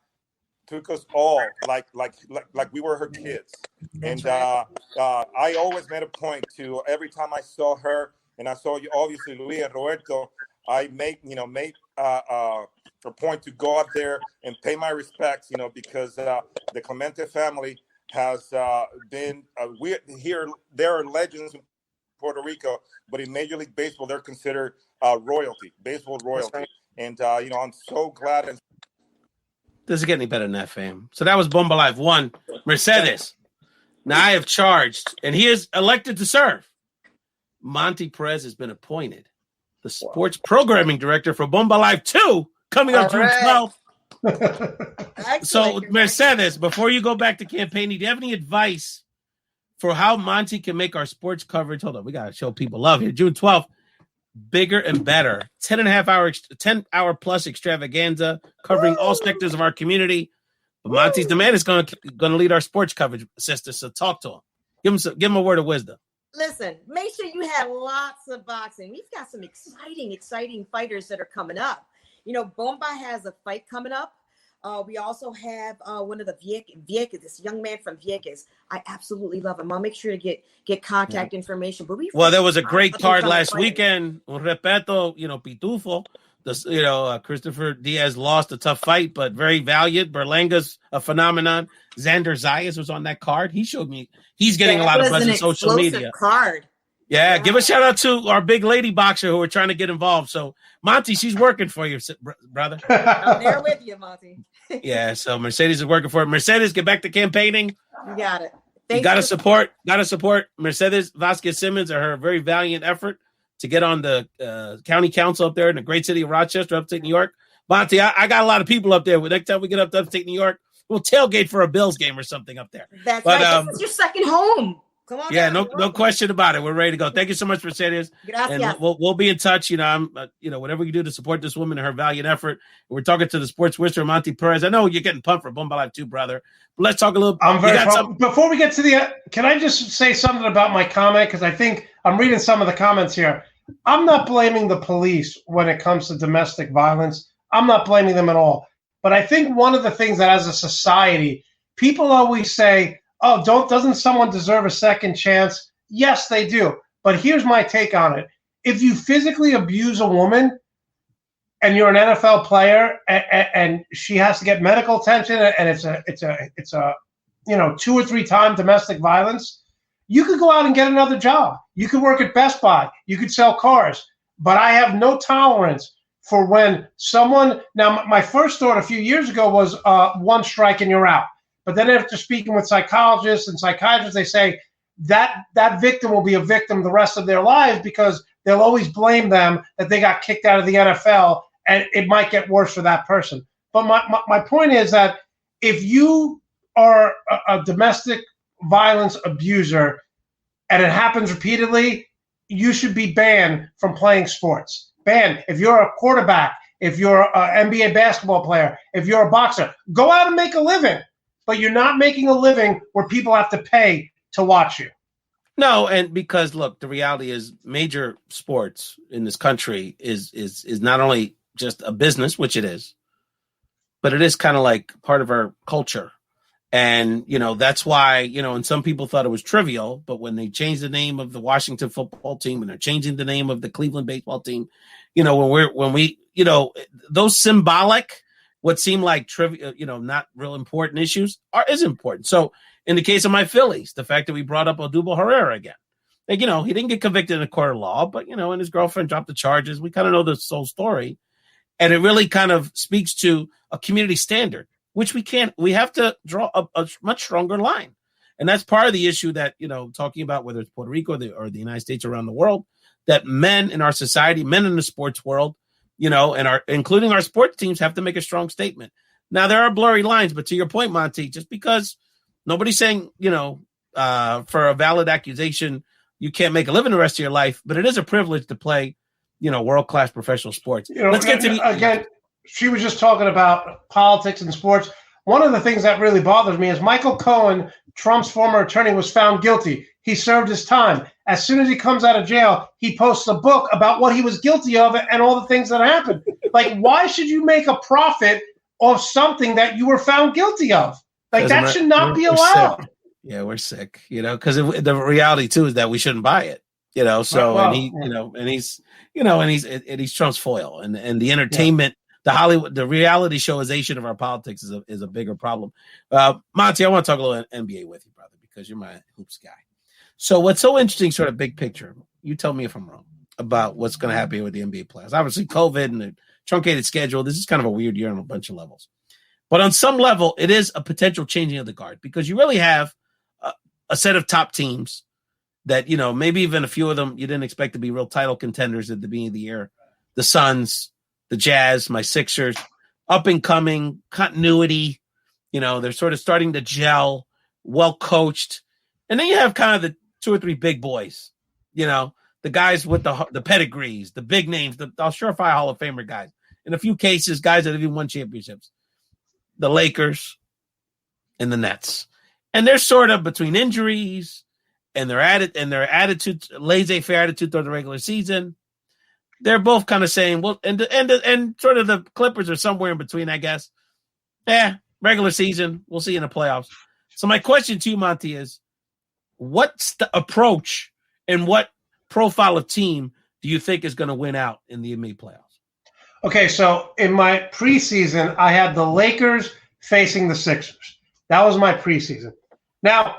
took us all like we were her kids. And I always made a point to, every time I saw her, and I saw you, obviously, Luis and Roberto, I made a point to go out there and pay my respects, because the Clemente family has been there are legends in Puerto Rico, but in Major League Baseball, they're considered baseball royalty. And, I'm so glad. Doesn't get any better than that, fam. So that was Bomba Live 1. Mercedes. Now I have charged, and he is elected to serve. Monte Perez has been appointed the sports programming director for Bomba Live 2, coming up June 12th. So, Mercedes, before you go back to campaigning, do you have any advice for how Monte can make our sports coverage? Hold on, we got to show people love here. June 12th, bigger and better. 10-hour plus extravaganza covering all sectors of our community. But Monte's the man is going to lead our sports coverage, sister. So talk to him. Give him a word of wisdom. Listen, make sure you have lots of boxing. We've got some exciting fighters that are coming up. Bomba has a fight coming up. We also have one of the Vazquez, this young man from Vazquez. I absolutely love him. I'll make sure to get contact information. But there was a great card last weekend. Un respeto, Pitufo. Christopher Diaz lost a tough fight, but very valiant. Berlanga's a phenomenon. Xander Zayas was on that card. He showed me he's getting a lot of buzz on social media. Card. Yeah, give a shout out to our big lady boxer who are trying to get involved. So, Monte, she's working for you, brother. I'm there with you, Monte. Yeah, so Mercedes is working for it. Mercedes, get back to campaigning. You got it. You got to support Mercedes Vazquez-Simmons or her very valiant effort to get on the county council up there in the great city of Rochester, upstate New York. Monte, I got a lot of people up there. Next time we get up to upstate New York, we'll tailgate for a Bills game or something up there. That's right. This is your second home. Come on. Yeah, no question about it. We're ready to go. Thank you so much, Mercedes. Gracias. And we'll be in touch. I'm whatever you do to support this woman and her valiant effort. We're talking to the sports wizard, Monte Perez. I know you're getting pumped for Bomba Live 2, brother. But let's talk a little. I'm very pumped. Before we get to can I just say something about my comment? Because I think I'm reading some of the comments here. I'm not blaming the police when it comes to domestic violence. I'm not blaming them at all. But I think one of the things that as a society, people always say, oh, doesn't someone deserve a second chance? Yes, they do. But here's my take on it. If you physically abuse a woman and you're an NFL player, and she has to get medical attention, and it's a 2 or 3 time domestic violence, you could go out and get another job. You could work at Best Buy. You could sell cars. But I have no tolerance for when someone – now, my first thought a few years ago was one strike and you're out. But then after speaking with psychologists and psychiatrists, they say that victim will be a victim the rest of their lives because they'll always blame them that they got kicked out of the NFL, and it might get worse for that person. But my point is that if you are a domestic violence abuser and it happens repeatedly, you should be banned from playing sports. Banned. If you're a quarterback, if you're an NBA basketball player, if you're a boxer, go out and make a living. But you're not making a living where people have to pay to watch you. No, and because look, the reality is major sports in this country is not only just a business, which it is, but it is kind of like part of our culture. And, that's why, and some people thought it was trivial, but when they changed the name of the Washington football team and they're changing the name of the Cleveland baseball team, when we those symbolic, what seem like trivial, not real important issues is important. So in the case of my Phillies, the fact that we brought up Odubel Herrera again, he didn't get convicted in a court of law, but, and his girlfriend dropped the charges. We kind of know the whole story. And it really kind of speaks to a community standard, which we have to draw a much stronger line. And that's part of the issue that, talking about whether it's Puerto Rico or the United States around the world, that men in our society, men in the sports world, and including our sports teams have to make a strong statement. Now, there are blurry lines, but to your point, Monte, just because nobody's saying, for a valid accusation, you can't make a living the rest of your life, but it is a privilege to play, world-class professional sports. Let's get to again, she was just talking about politics and sports. One of the things that really bothers me is Michael Cohen, Trump's former attorney, was found guilty. He served his time. As soon as he comes out of jail, he posts a book about what he was guilty of and all the things that happened. Like, why should you make a profit of something that you were found guilty of? Like, that should not be allowed. Yeah, we're sick, because the reality too is that we shouldn't buy it, So and he's Trump's foil, and the entertainment, the Hollywood, the reality showization of our politics is a bigger problem. Monte, I want to talk a little NBA with you, brother, because you're my hoops guy. So what's so interesting, sort of big picture, you tell me if I'm wrong about what's going to happen with the NBA players. Obviously, COVID and the truncated schedule. This is kind of a weird year on a bunch of levels. But on some level, it is a potential changing of the guard because you really have a set of top teams that, maybe even a few of them you didn't expect to be real title contenders at the beginning of the year. The Suns, the Jazz, my Sixers, up and coming, continuity. They're sort of starting to gel, well coached. And then you have kind of the 2 or 3 big boys, the guys with the pedigrees, the big names, the surefire Hall of Famer guys. In a few cases, guys that have even won championships. The Lakers and the Nets. And they're sort of between injuries and their attitude, laissez-faire attitude toward the regular season. They're both kind of saying, well, and sort of the Clippers are somewhere in between, I guess. Regular season, we'll see in the playoffs. So my question to you, Monte, is what's the approach and what profile of team do you think is going to win out in the NBA playoffs? Okay, so in my preseason, I had the Lakers facing the Sixers. That was my preseason. Now,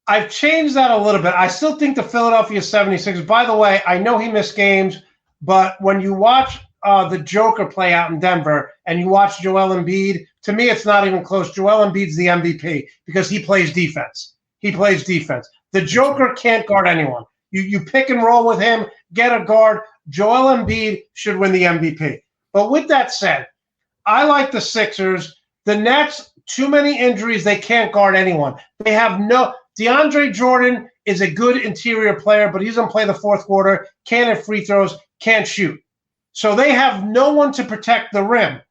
I've changed that a little bit. I still think the Philadelphia 76ers, by the way, I know he missed games, but when you watch the Joker play out in Denver and you watch Joel Embiid, to me, it's not even close. Joel Embiid's the MVP because he plays defense. The Joker can't guard anyone. You pick and roll with him, get a guard. Joel Embiid should win the MVP. But with that said, I like the Sixers. The Nets, too many injuries. They can't guard anyone. They have DeAndre Jordan is a good interior player, but he's going to play the fourth quarter, can't hit free throws, can't shoot. So they have no one to protect the rim.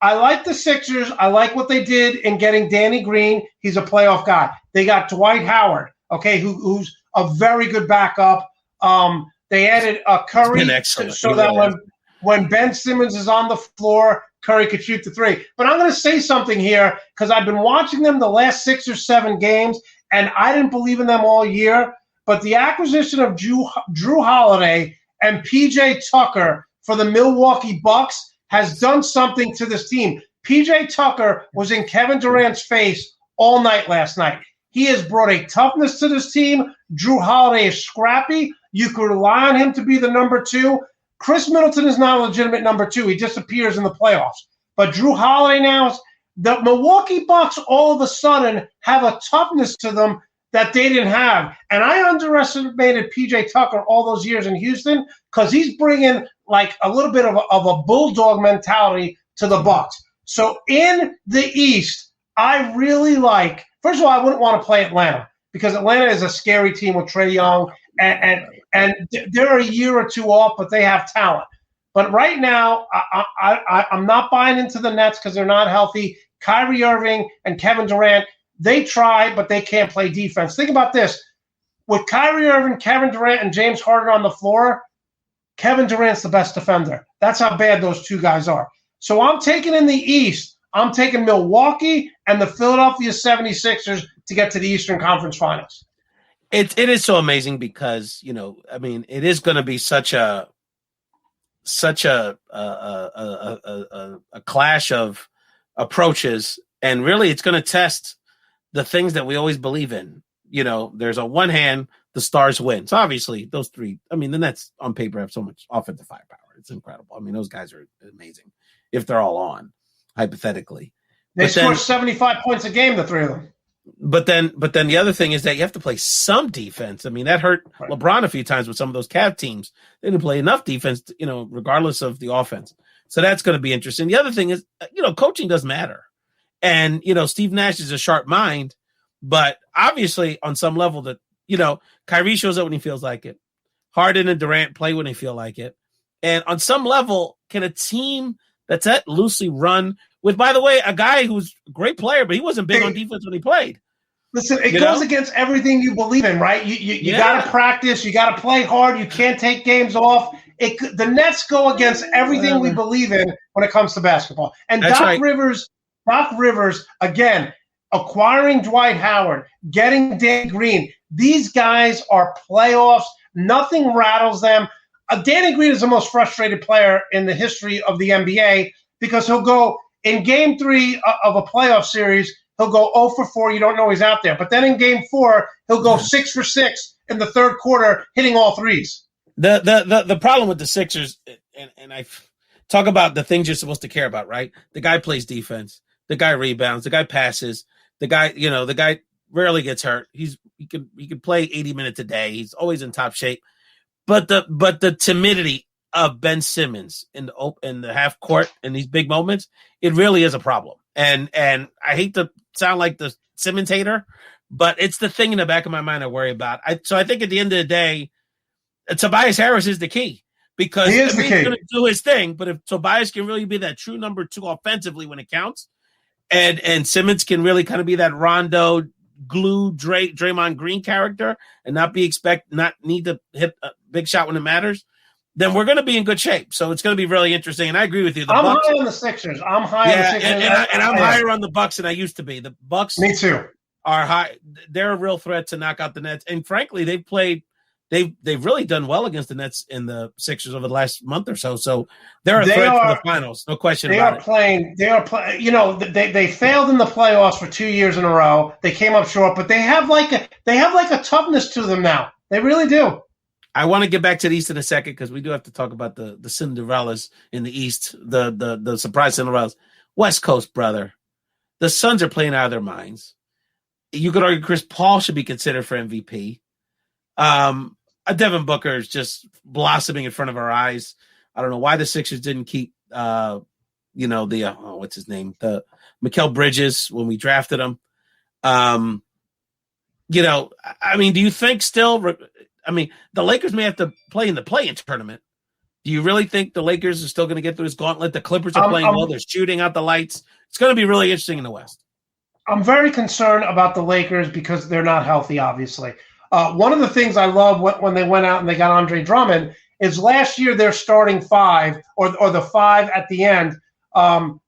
I like the Sixers. I like what they did in getting Danny Green. He's a playoff guy. They got Dwight Howard, who's a very good backup. They added Curry so that when Ben Simmons is on the floor, Curry could shoot the three. But I'm going to say something here because I've been watching them the last 6 or 7 games, and I didn't believe in them all year. But the acquisition of Drew Holiday and P.J. Tucker for the Milwaukee Bucks has done something to this team. PJ Tucker was in Kevin Durant's face all night last night. He has brought a toughness to this team. Drew Holiday is scrappy. You could rely on him to be the number 2. Chris Middleton is not a legitimate number 2. He disappears in the playoffs. But Drew Holiday now, the Milwaukee Bucks all of a sudden have a toughness to them that they didn't have. And I underestimated PJ Tucker all those years in Houston because he's bringing like a little bit of a bulldog mentality to the Bucks. So in the East, I really like – first of all, I wouldn't want to play Atlanta because Atlanta is a scary team with Trae Young, and they're a year or two off, but they have talent. But right now, I'm not buying into the Nets because they're not healthy. Kyrie Irving and Kevin Durant, they try, but they can't play defense. Think about this. With Kyrie Irving, Kevin Durant, and James Harden on the floor, Kevin Durant's the best defender. That's how bad those two guys are. So I'm taking in the East. I'm taking Milwaukee and the Philadelphia 76ers to get to the Eastern Conference Finals. It is so amazing because, it is going to be such a clash of approaches, and really it's going to test the things that we always believe in. There's on one hand, the Stars win. So obviously those three, the Nets on paper have so much offensive firepower. It's incredible. Those guys are amazing if they're all on, hypothetically. They score 75 points a game, the three of them. But then the other thing is that you have to play some defense. That hurt LeBron a few times with some of those Cavs teams. They didn't play enough defense, regardless of the offense. So that's going to be interesting. The other thing is, coaching does matter. And, Steve Nash is a sharp mind, but obviously on some level that, Kyrie shows up when he feels like it. Harden and Durant play when they feel like it. And on some level, can a team that's that loosely run with, by the way, a guy who's a great player, but he wasn't big on defense when he played. Listen, it goes against everything you believe in, right? You got to practice. You got to play hard. You can't take games off. The Nets go against everything we believe in when it comes to basketball. And Doc Rivers, again, acquiring Dwight Howard, getting Danny Green. These guys are playoffs. Nothing rattles them. Danny Green is the most frustrated player in the history of the NBA because he'll go in Game 3 of a playoff series, he'll go 0 for 4. You don't know he's out there. But then in Game 4, he'll go 6 for 6 in the third quarter, hitting all threes. The problem with the Sixers, and I talk about the things you're supposed to care about, right? The guy plays defense. The guy rebounds. The guy passes. The guy rarely gets hurt. He can play 80 minutes a day. He's always in top shape. But the timidity of Ben Simmons in the half court in these big moments, it really is a problem. And I hate to sound like the Simmons hater, but it's the thing in the back of my mind I worry about. So I think at the end of the day, Tobias Harris is the key because he's going to do his thing. But if Tobias can really be that true number 2 offensively when it counts, and Simmons can really kind of be that Rondo glue Draymond Green character and not need to hit a big shot when it matters, then we're going to be in good shape. So it's going to be really interesting. And I agree with you. I'm high on the Sixers. I'm higher on the Bucks than I used to be. The Bucks, me too, are high. They're a real threat to knock out the Nets. And frankly, they've really done well against the Nets in the Sixers over the last month or so. So they're a threat for the finals. No question about it. They are playing. They failed in the playoffs for 2 years in a row. They came up short, but they have like a toughness to them now. They really do. I want to get back to the East in a second because we do have to talk about the Cinderellas in the East, the surprise Cinderellas. West Coast, brother. The Suns are playing out of their minds. You could argue Chris Paul should be considered for MVP. Devin Booker is just blossoming in front of our eyes. I don't know why the Sixers didn't keep, what's his name? The Mikal Bridges when we drafted him. Do you think still? The Lakers may have to play in the play-in tournament. Do you really think the Lakers are still going to get through this gauntlet? The Clippers are playing well. They're shooting out the lights. It's going to be really interesting in the West. I'm very concerned about the Lakers because they're not healthy, obviously. One of the things I love when they went out and they got Andre Drummond is last year their starting 5 or the 5 at the end.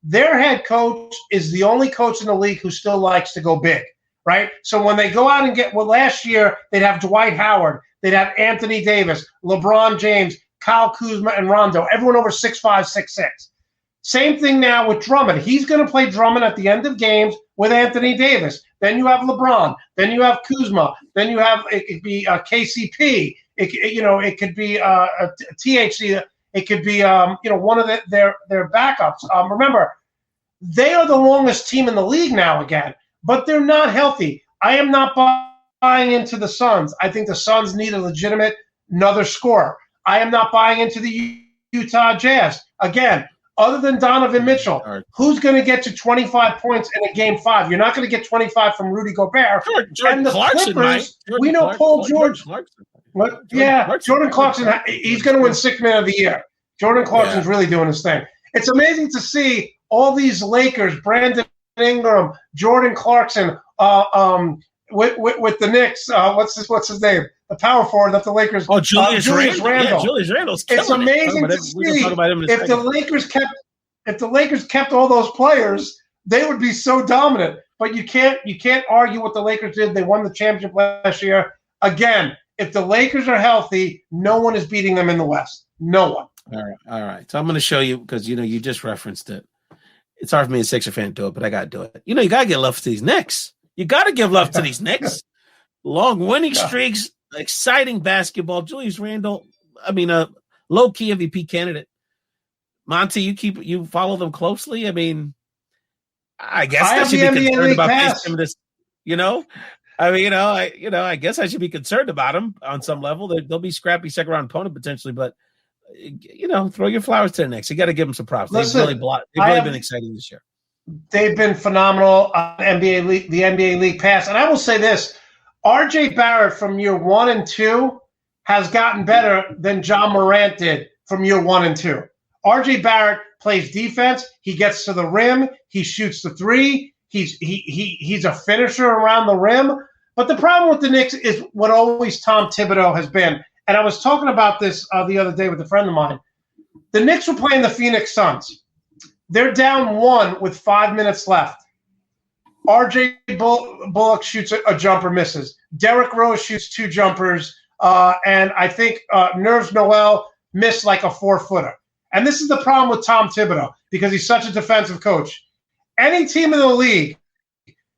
Their head coach is the only coach in the league who still likes to go big, right? So when they go out and last year they'd have Dwight Howard. They'd have Anthony Davis, LeBron James, Kyle Kuzma and Rondo, everyone over 6'5", 6'6". Same thing now with Drummond. He's going to play Drummond at the end of games with Anthony Davis. Then you have LeBron. Then you have Kuzma. Then you have, it could be KCP. It could be THC. It could be one of their backups. Remember, they are the longest team in the league now again, but they're not healthy. I am not buying into the Suns. I think the Suns need a legitimate another scorer. I am not buying into the Utah Jazz. Again, other than Donovan Mitchell, who's going to get to 25 points in a game 5? You're not going to get 25 from Rudy Gobert. Jordan Clarkson, Clippers, we know Paul George. Jordan Clarkson, he's going to win 6th Man of the Year. Jordan Clarkson's really doing his thing. It's amazing to see all these Lakers, Brandon Ingram, Jordan Clarkson, with the Knicks. What's his name? The power forward that the Lakers. Oh, Julius Randle. Yeah, Julius Randle's killing It's amazing to see if the Lakers kept all those players, they would be so dominant. But you can't argue what the Lakers did. They won the championship last year. Again, if the Lakers are healthy, no one is beating them in the West. No one. All right. So I'm going to show you because you just referenced it. It's hard for me as a Sixer fan to do it, but I got to do it. You got to give love to these Knicks. You got to give love to these Knicks. Long winning streaks, exciting basketball. Julius Randle, low-key MVP candidate. Monte, you follow them closely. I guess I should be concerned about this. I guess I should be concerned about them on some level. They'll be scrappy second-round opponent potentially, but throw your flowers to the Knicks. You got to give them some props. They've really been exciting this year. They've been phenomenal on the NBA League Pass. And I will say this, R.J. Barrett from year 1 and 2 has gotten better than John Morant did from year 1 and 2. R.J. Barrett plays defense. He gets to the rim. He shoots the three. He's a finisher around the rim. But the problem with the Knicks is what always Tom Thibodeau has been. And I was talking about this the other day with a friend of mine. The Knicks were playing the Phoenix Suns. They're down 1 with 5 minutes left. R.J. Bullock shoots a jumper, misses. Derrick Rose shoots 2 jumpers. And I think Nerves Noel missed like a 4-footer. And this is the problem with Tom Thibodeau because he's such a defensive coach. Any team in the league,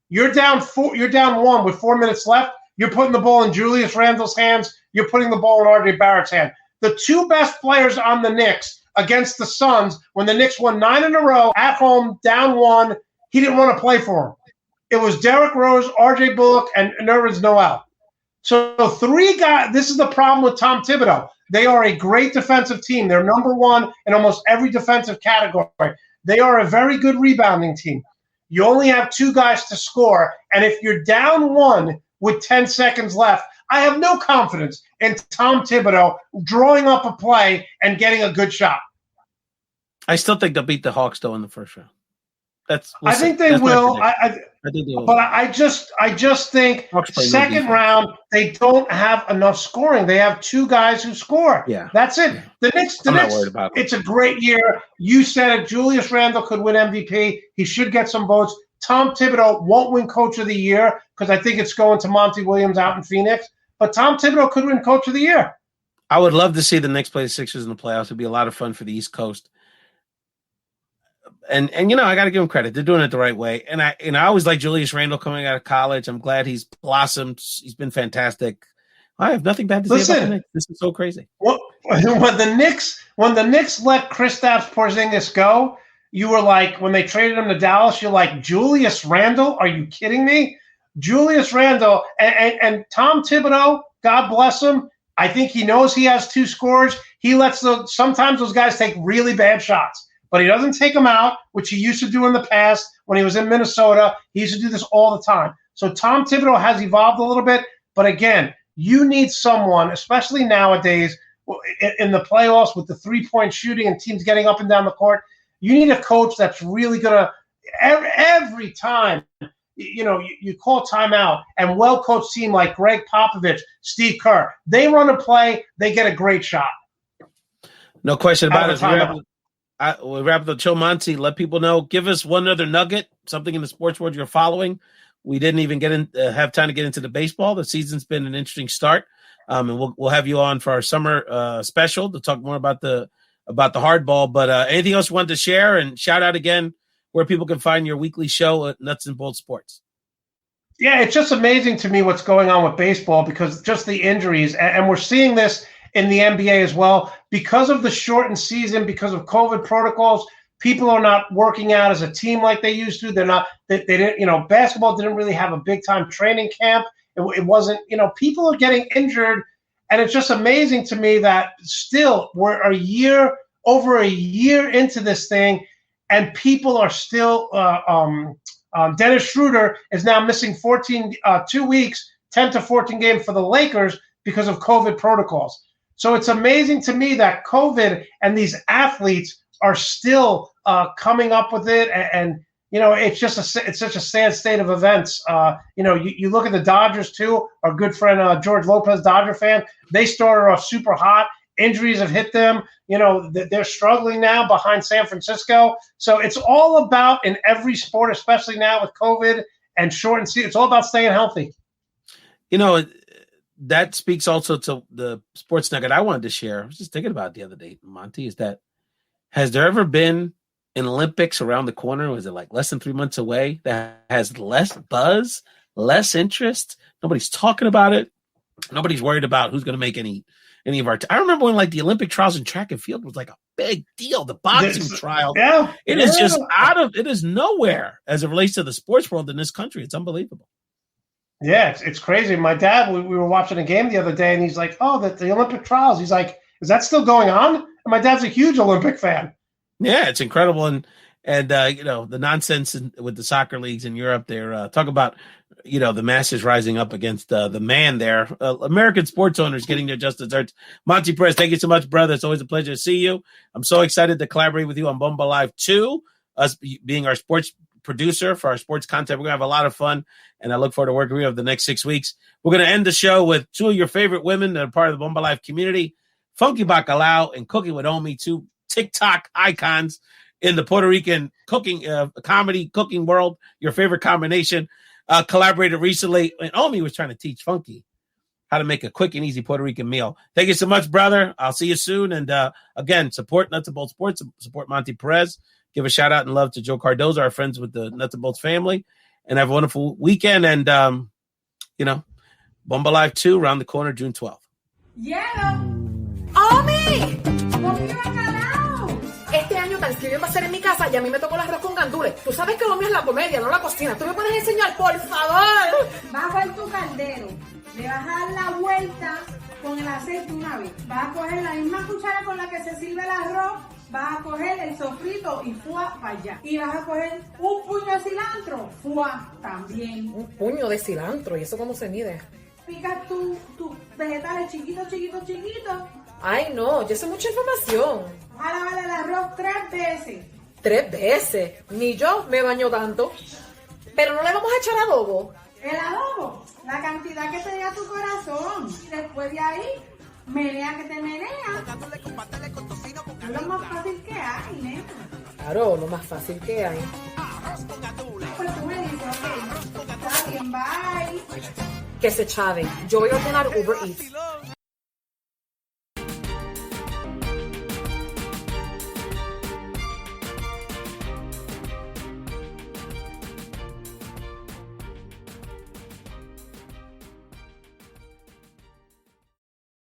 you're down 1 with 4 minutes left. You're putting the ball in Julius Randle's hands. You're putting the ball in R.J. Barrett's hand. The 2 best players on the Knicks against the Suns, when the Knicks won 9 in a row at home, down 1, he didn't run a play for him. It was Derrick Rose, R.J. Bullock, and Nerlens Noel. So 3 guys. This is the problem with Tom Thibodeau. They are a great defensive team. They're number 1 in almost every defensive category. They are a very good rebounding team. You only have 2 guys to score, and if you're down 1 with 10 seconds left, I have no confidence in Tom Thibodeau drawing up a play and getting a good shot. I still think they'll beat the Hawks, though, in the first round. I think they will. But I just think second round they don't have enough scoring. They have 2 guys who score. Yeah, that's it. The Knicks. Not worried about it. It's a great year. You said it. Julius Randle could win MVP. He should get some votes. Tom Thibodeau won't win Coach of the Year because I think it's going to Monty Williams out in Phoenix. But Tom Thibodeau could win Coach of the Year. I would love to see the Knicks play the Sixers in the playoffs. It'd be a lot of fun for the East Coast. And I got to give him credit. They're doing it the right way. And I always like Julius Randle coming out of college. I'm glad he's blossomed. He's been fantastic. I have nothing bad to say about the Knicks. This is so crazy. When the Knicks let Kristaps Porzingis go, you were like, when they traded him to Dallas, you're like, Julius Randle? Are you kidding me? Julius Randle and Tom Thibodeau, God bless him. I think he knows he has 2 scorers. He lets sometimes those guys take really bad shots. But he doesn't take them out, which he used to do in the past when he was in Minnesota. He used to do this all the time. So Tom Thibodeau has evolved a little bit. But again, you need someone, especially nowadays in the playoffs with the 3-point shooting and teams getting up and down the court. You need a coach that's really going to every time, you call timeout and well-coached team like Greg Popovich, Steve Kerr, they run a play, they get a great shot. No question about it. We'll wrap up the show, Monty. Let people know. Give us one other nugget, something in the sports world you're following. We didn't even have time to get into the baseball. The season's been an interesting start. And we'll have you on for our summer special to talk more about the hardball. But anything else you want to share, and shout out again where people can find your weekly show at Nuts and Bolts Sports. Yeah, it's just amazing to me what's going on with baseball, because just the injuries, and we're seeing this in the NBA as well. Because of the shortened season, because of COVID protocols, people are not working out as a team like they used to. They didn't, basketball didn't really have a big time training camp. It wasn't, people are getting injured. And it's just amazing to me that still we're over a year into this thing, and people are still, Dennis Schroeder is now missing 2 weeks, 10 to 14 games for the Lakers because of COVID protocols. So it's amazing to me that COVID and these athletes are still coming up with it. And it's such a sad state of events. You look at the Dodgers too. Our good friend George Lopez, Dodger fan, they started off super hot. Injuries have hit them. They're struggling now behind San Francisco. So it's all about, in every sport, especially now with COVID and shortened season, it's all about staying healthy. That speaks also to the sports nugget I wanted to share. I was just thinking about it the other day, Monte, is that has there ever been an Olympics around the corner? Was it like less than 3 months away that has less buzz, less interest? Nobody's talking about it. Nobody's worried about who's going to make any of our. I remember when the Olympic trials in track and field was like a big deal. The boxing trial, is just it is nowhere as it relates to the sports world in this country. It's unbelievable. Yeah, it's crazy. My dad, we were watching a game the other day, and he's like, "Oh, the Olympic trials." He's like, "Is that still going on?" And my dad's a huge Olympic fan. Yeah, it's incredible, and the nonsense with the soccer leagues in Europe. They're talk about the masses rising up against the man there. American sports owners getting their just desserts. Monte Perez, thank you so much, brother. It's always a pleasure to see you. I'm so excited to collaborate with you on Bomba Live 2, us being our sports producer for our sports content. We're going to have a lot of fun, and I look forward to working with you over the next 6 weeks. We're going to end the show with two of your favorite women that are part of the Bomba Live community, Funky Bacalao and Cooking with Omi, two TikTok icons in the Puerto Rican cooking, comedy cooking world. Your favorite combination. Collaborated recently, and Omi was trying to teach Funky how to make a quick and easy Puerto Rican meal. Thank you so much, brother. I'll see you soon. And again, support Nuts and Bolts Sports, support Monte Perez. Give a shout out and love to Joe Cardozo, our friends with the Nuts and Bolts family, and have a wonderful weekend. And Bomba Live 2 around the corner, June 12th. ¡Hielo! ¡Omi! ¡Omi bacalao! Este año Thanksgiving va a ser en mi casa y a mí me tocó el arroz con gandules. Tú sabes que lo mío es la comedia, no la cocina. ¿Tú me puedes enseñar, por favor? Vas a coger tu caldero, le vas a dar la vuelta con el aceite una vez. Vas a coger la misma cuchara con la que se sirve el arroz, vas a coger el sofrito y ¡fua! Para allá. Y vas a coger un puño de cilantro, ¡fua! También. Un puño de cilantro, ¿y eso cómo se mide? Picas tus vegetales chiquitos. Ay, no, yo sé mucha información. Vas a lavar el arroz 3 veces. 3 veces. Ni yo me baño tanto. Pero no le vamos a echar adobo. El adobo, la cantidad que te dé a tu corazón. Y después de ahí, menea que te menea. Es lo más fácil que hay, nena. Claro, lo más fácil que hay. Pues tú me dices, ok, está bien, bye. Que se chaven. Yo voy a ordenar Uber Eats.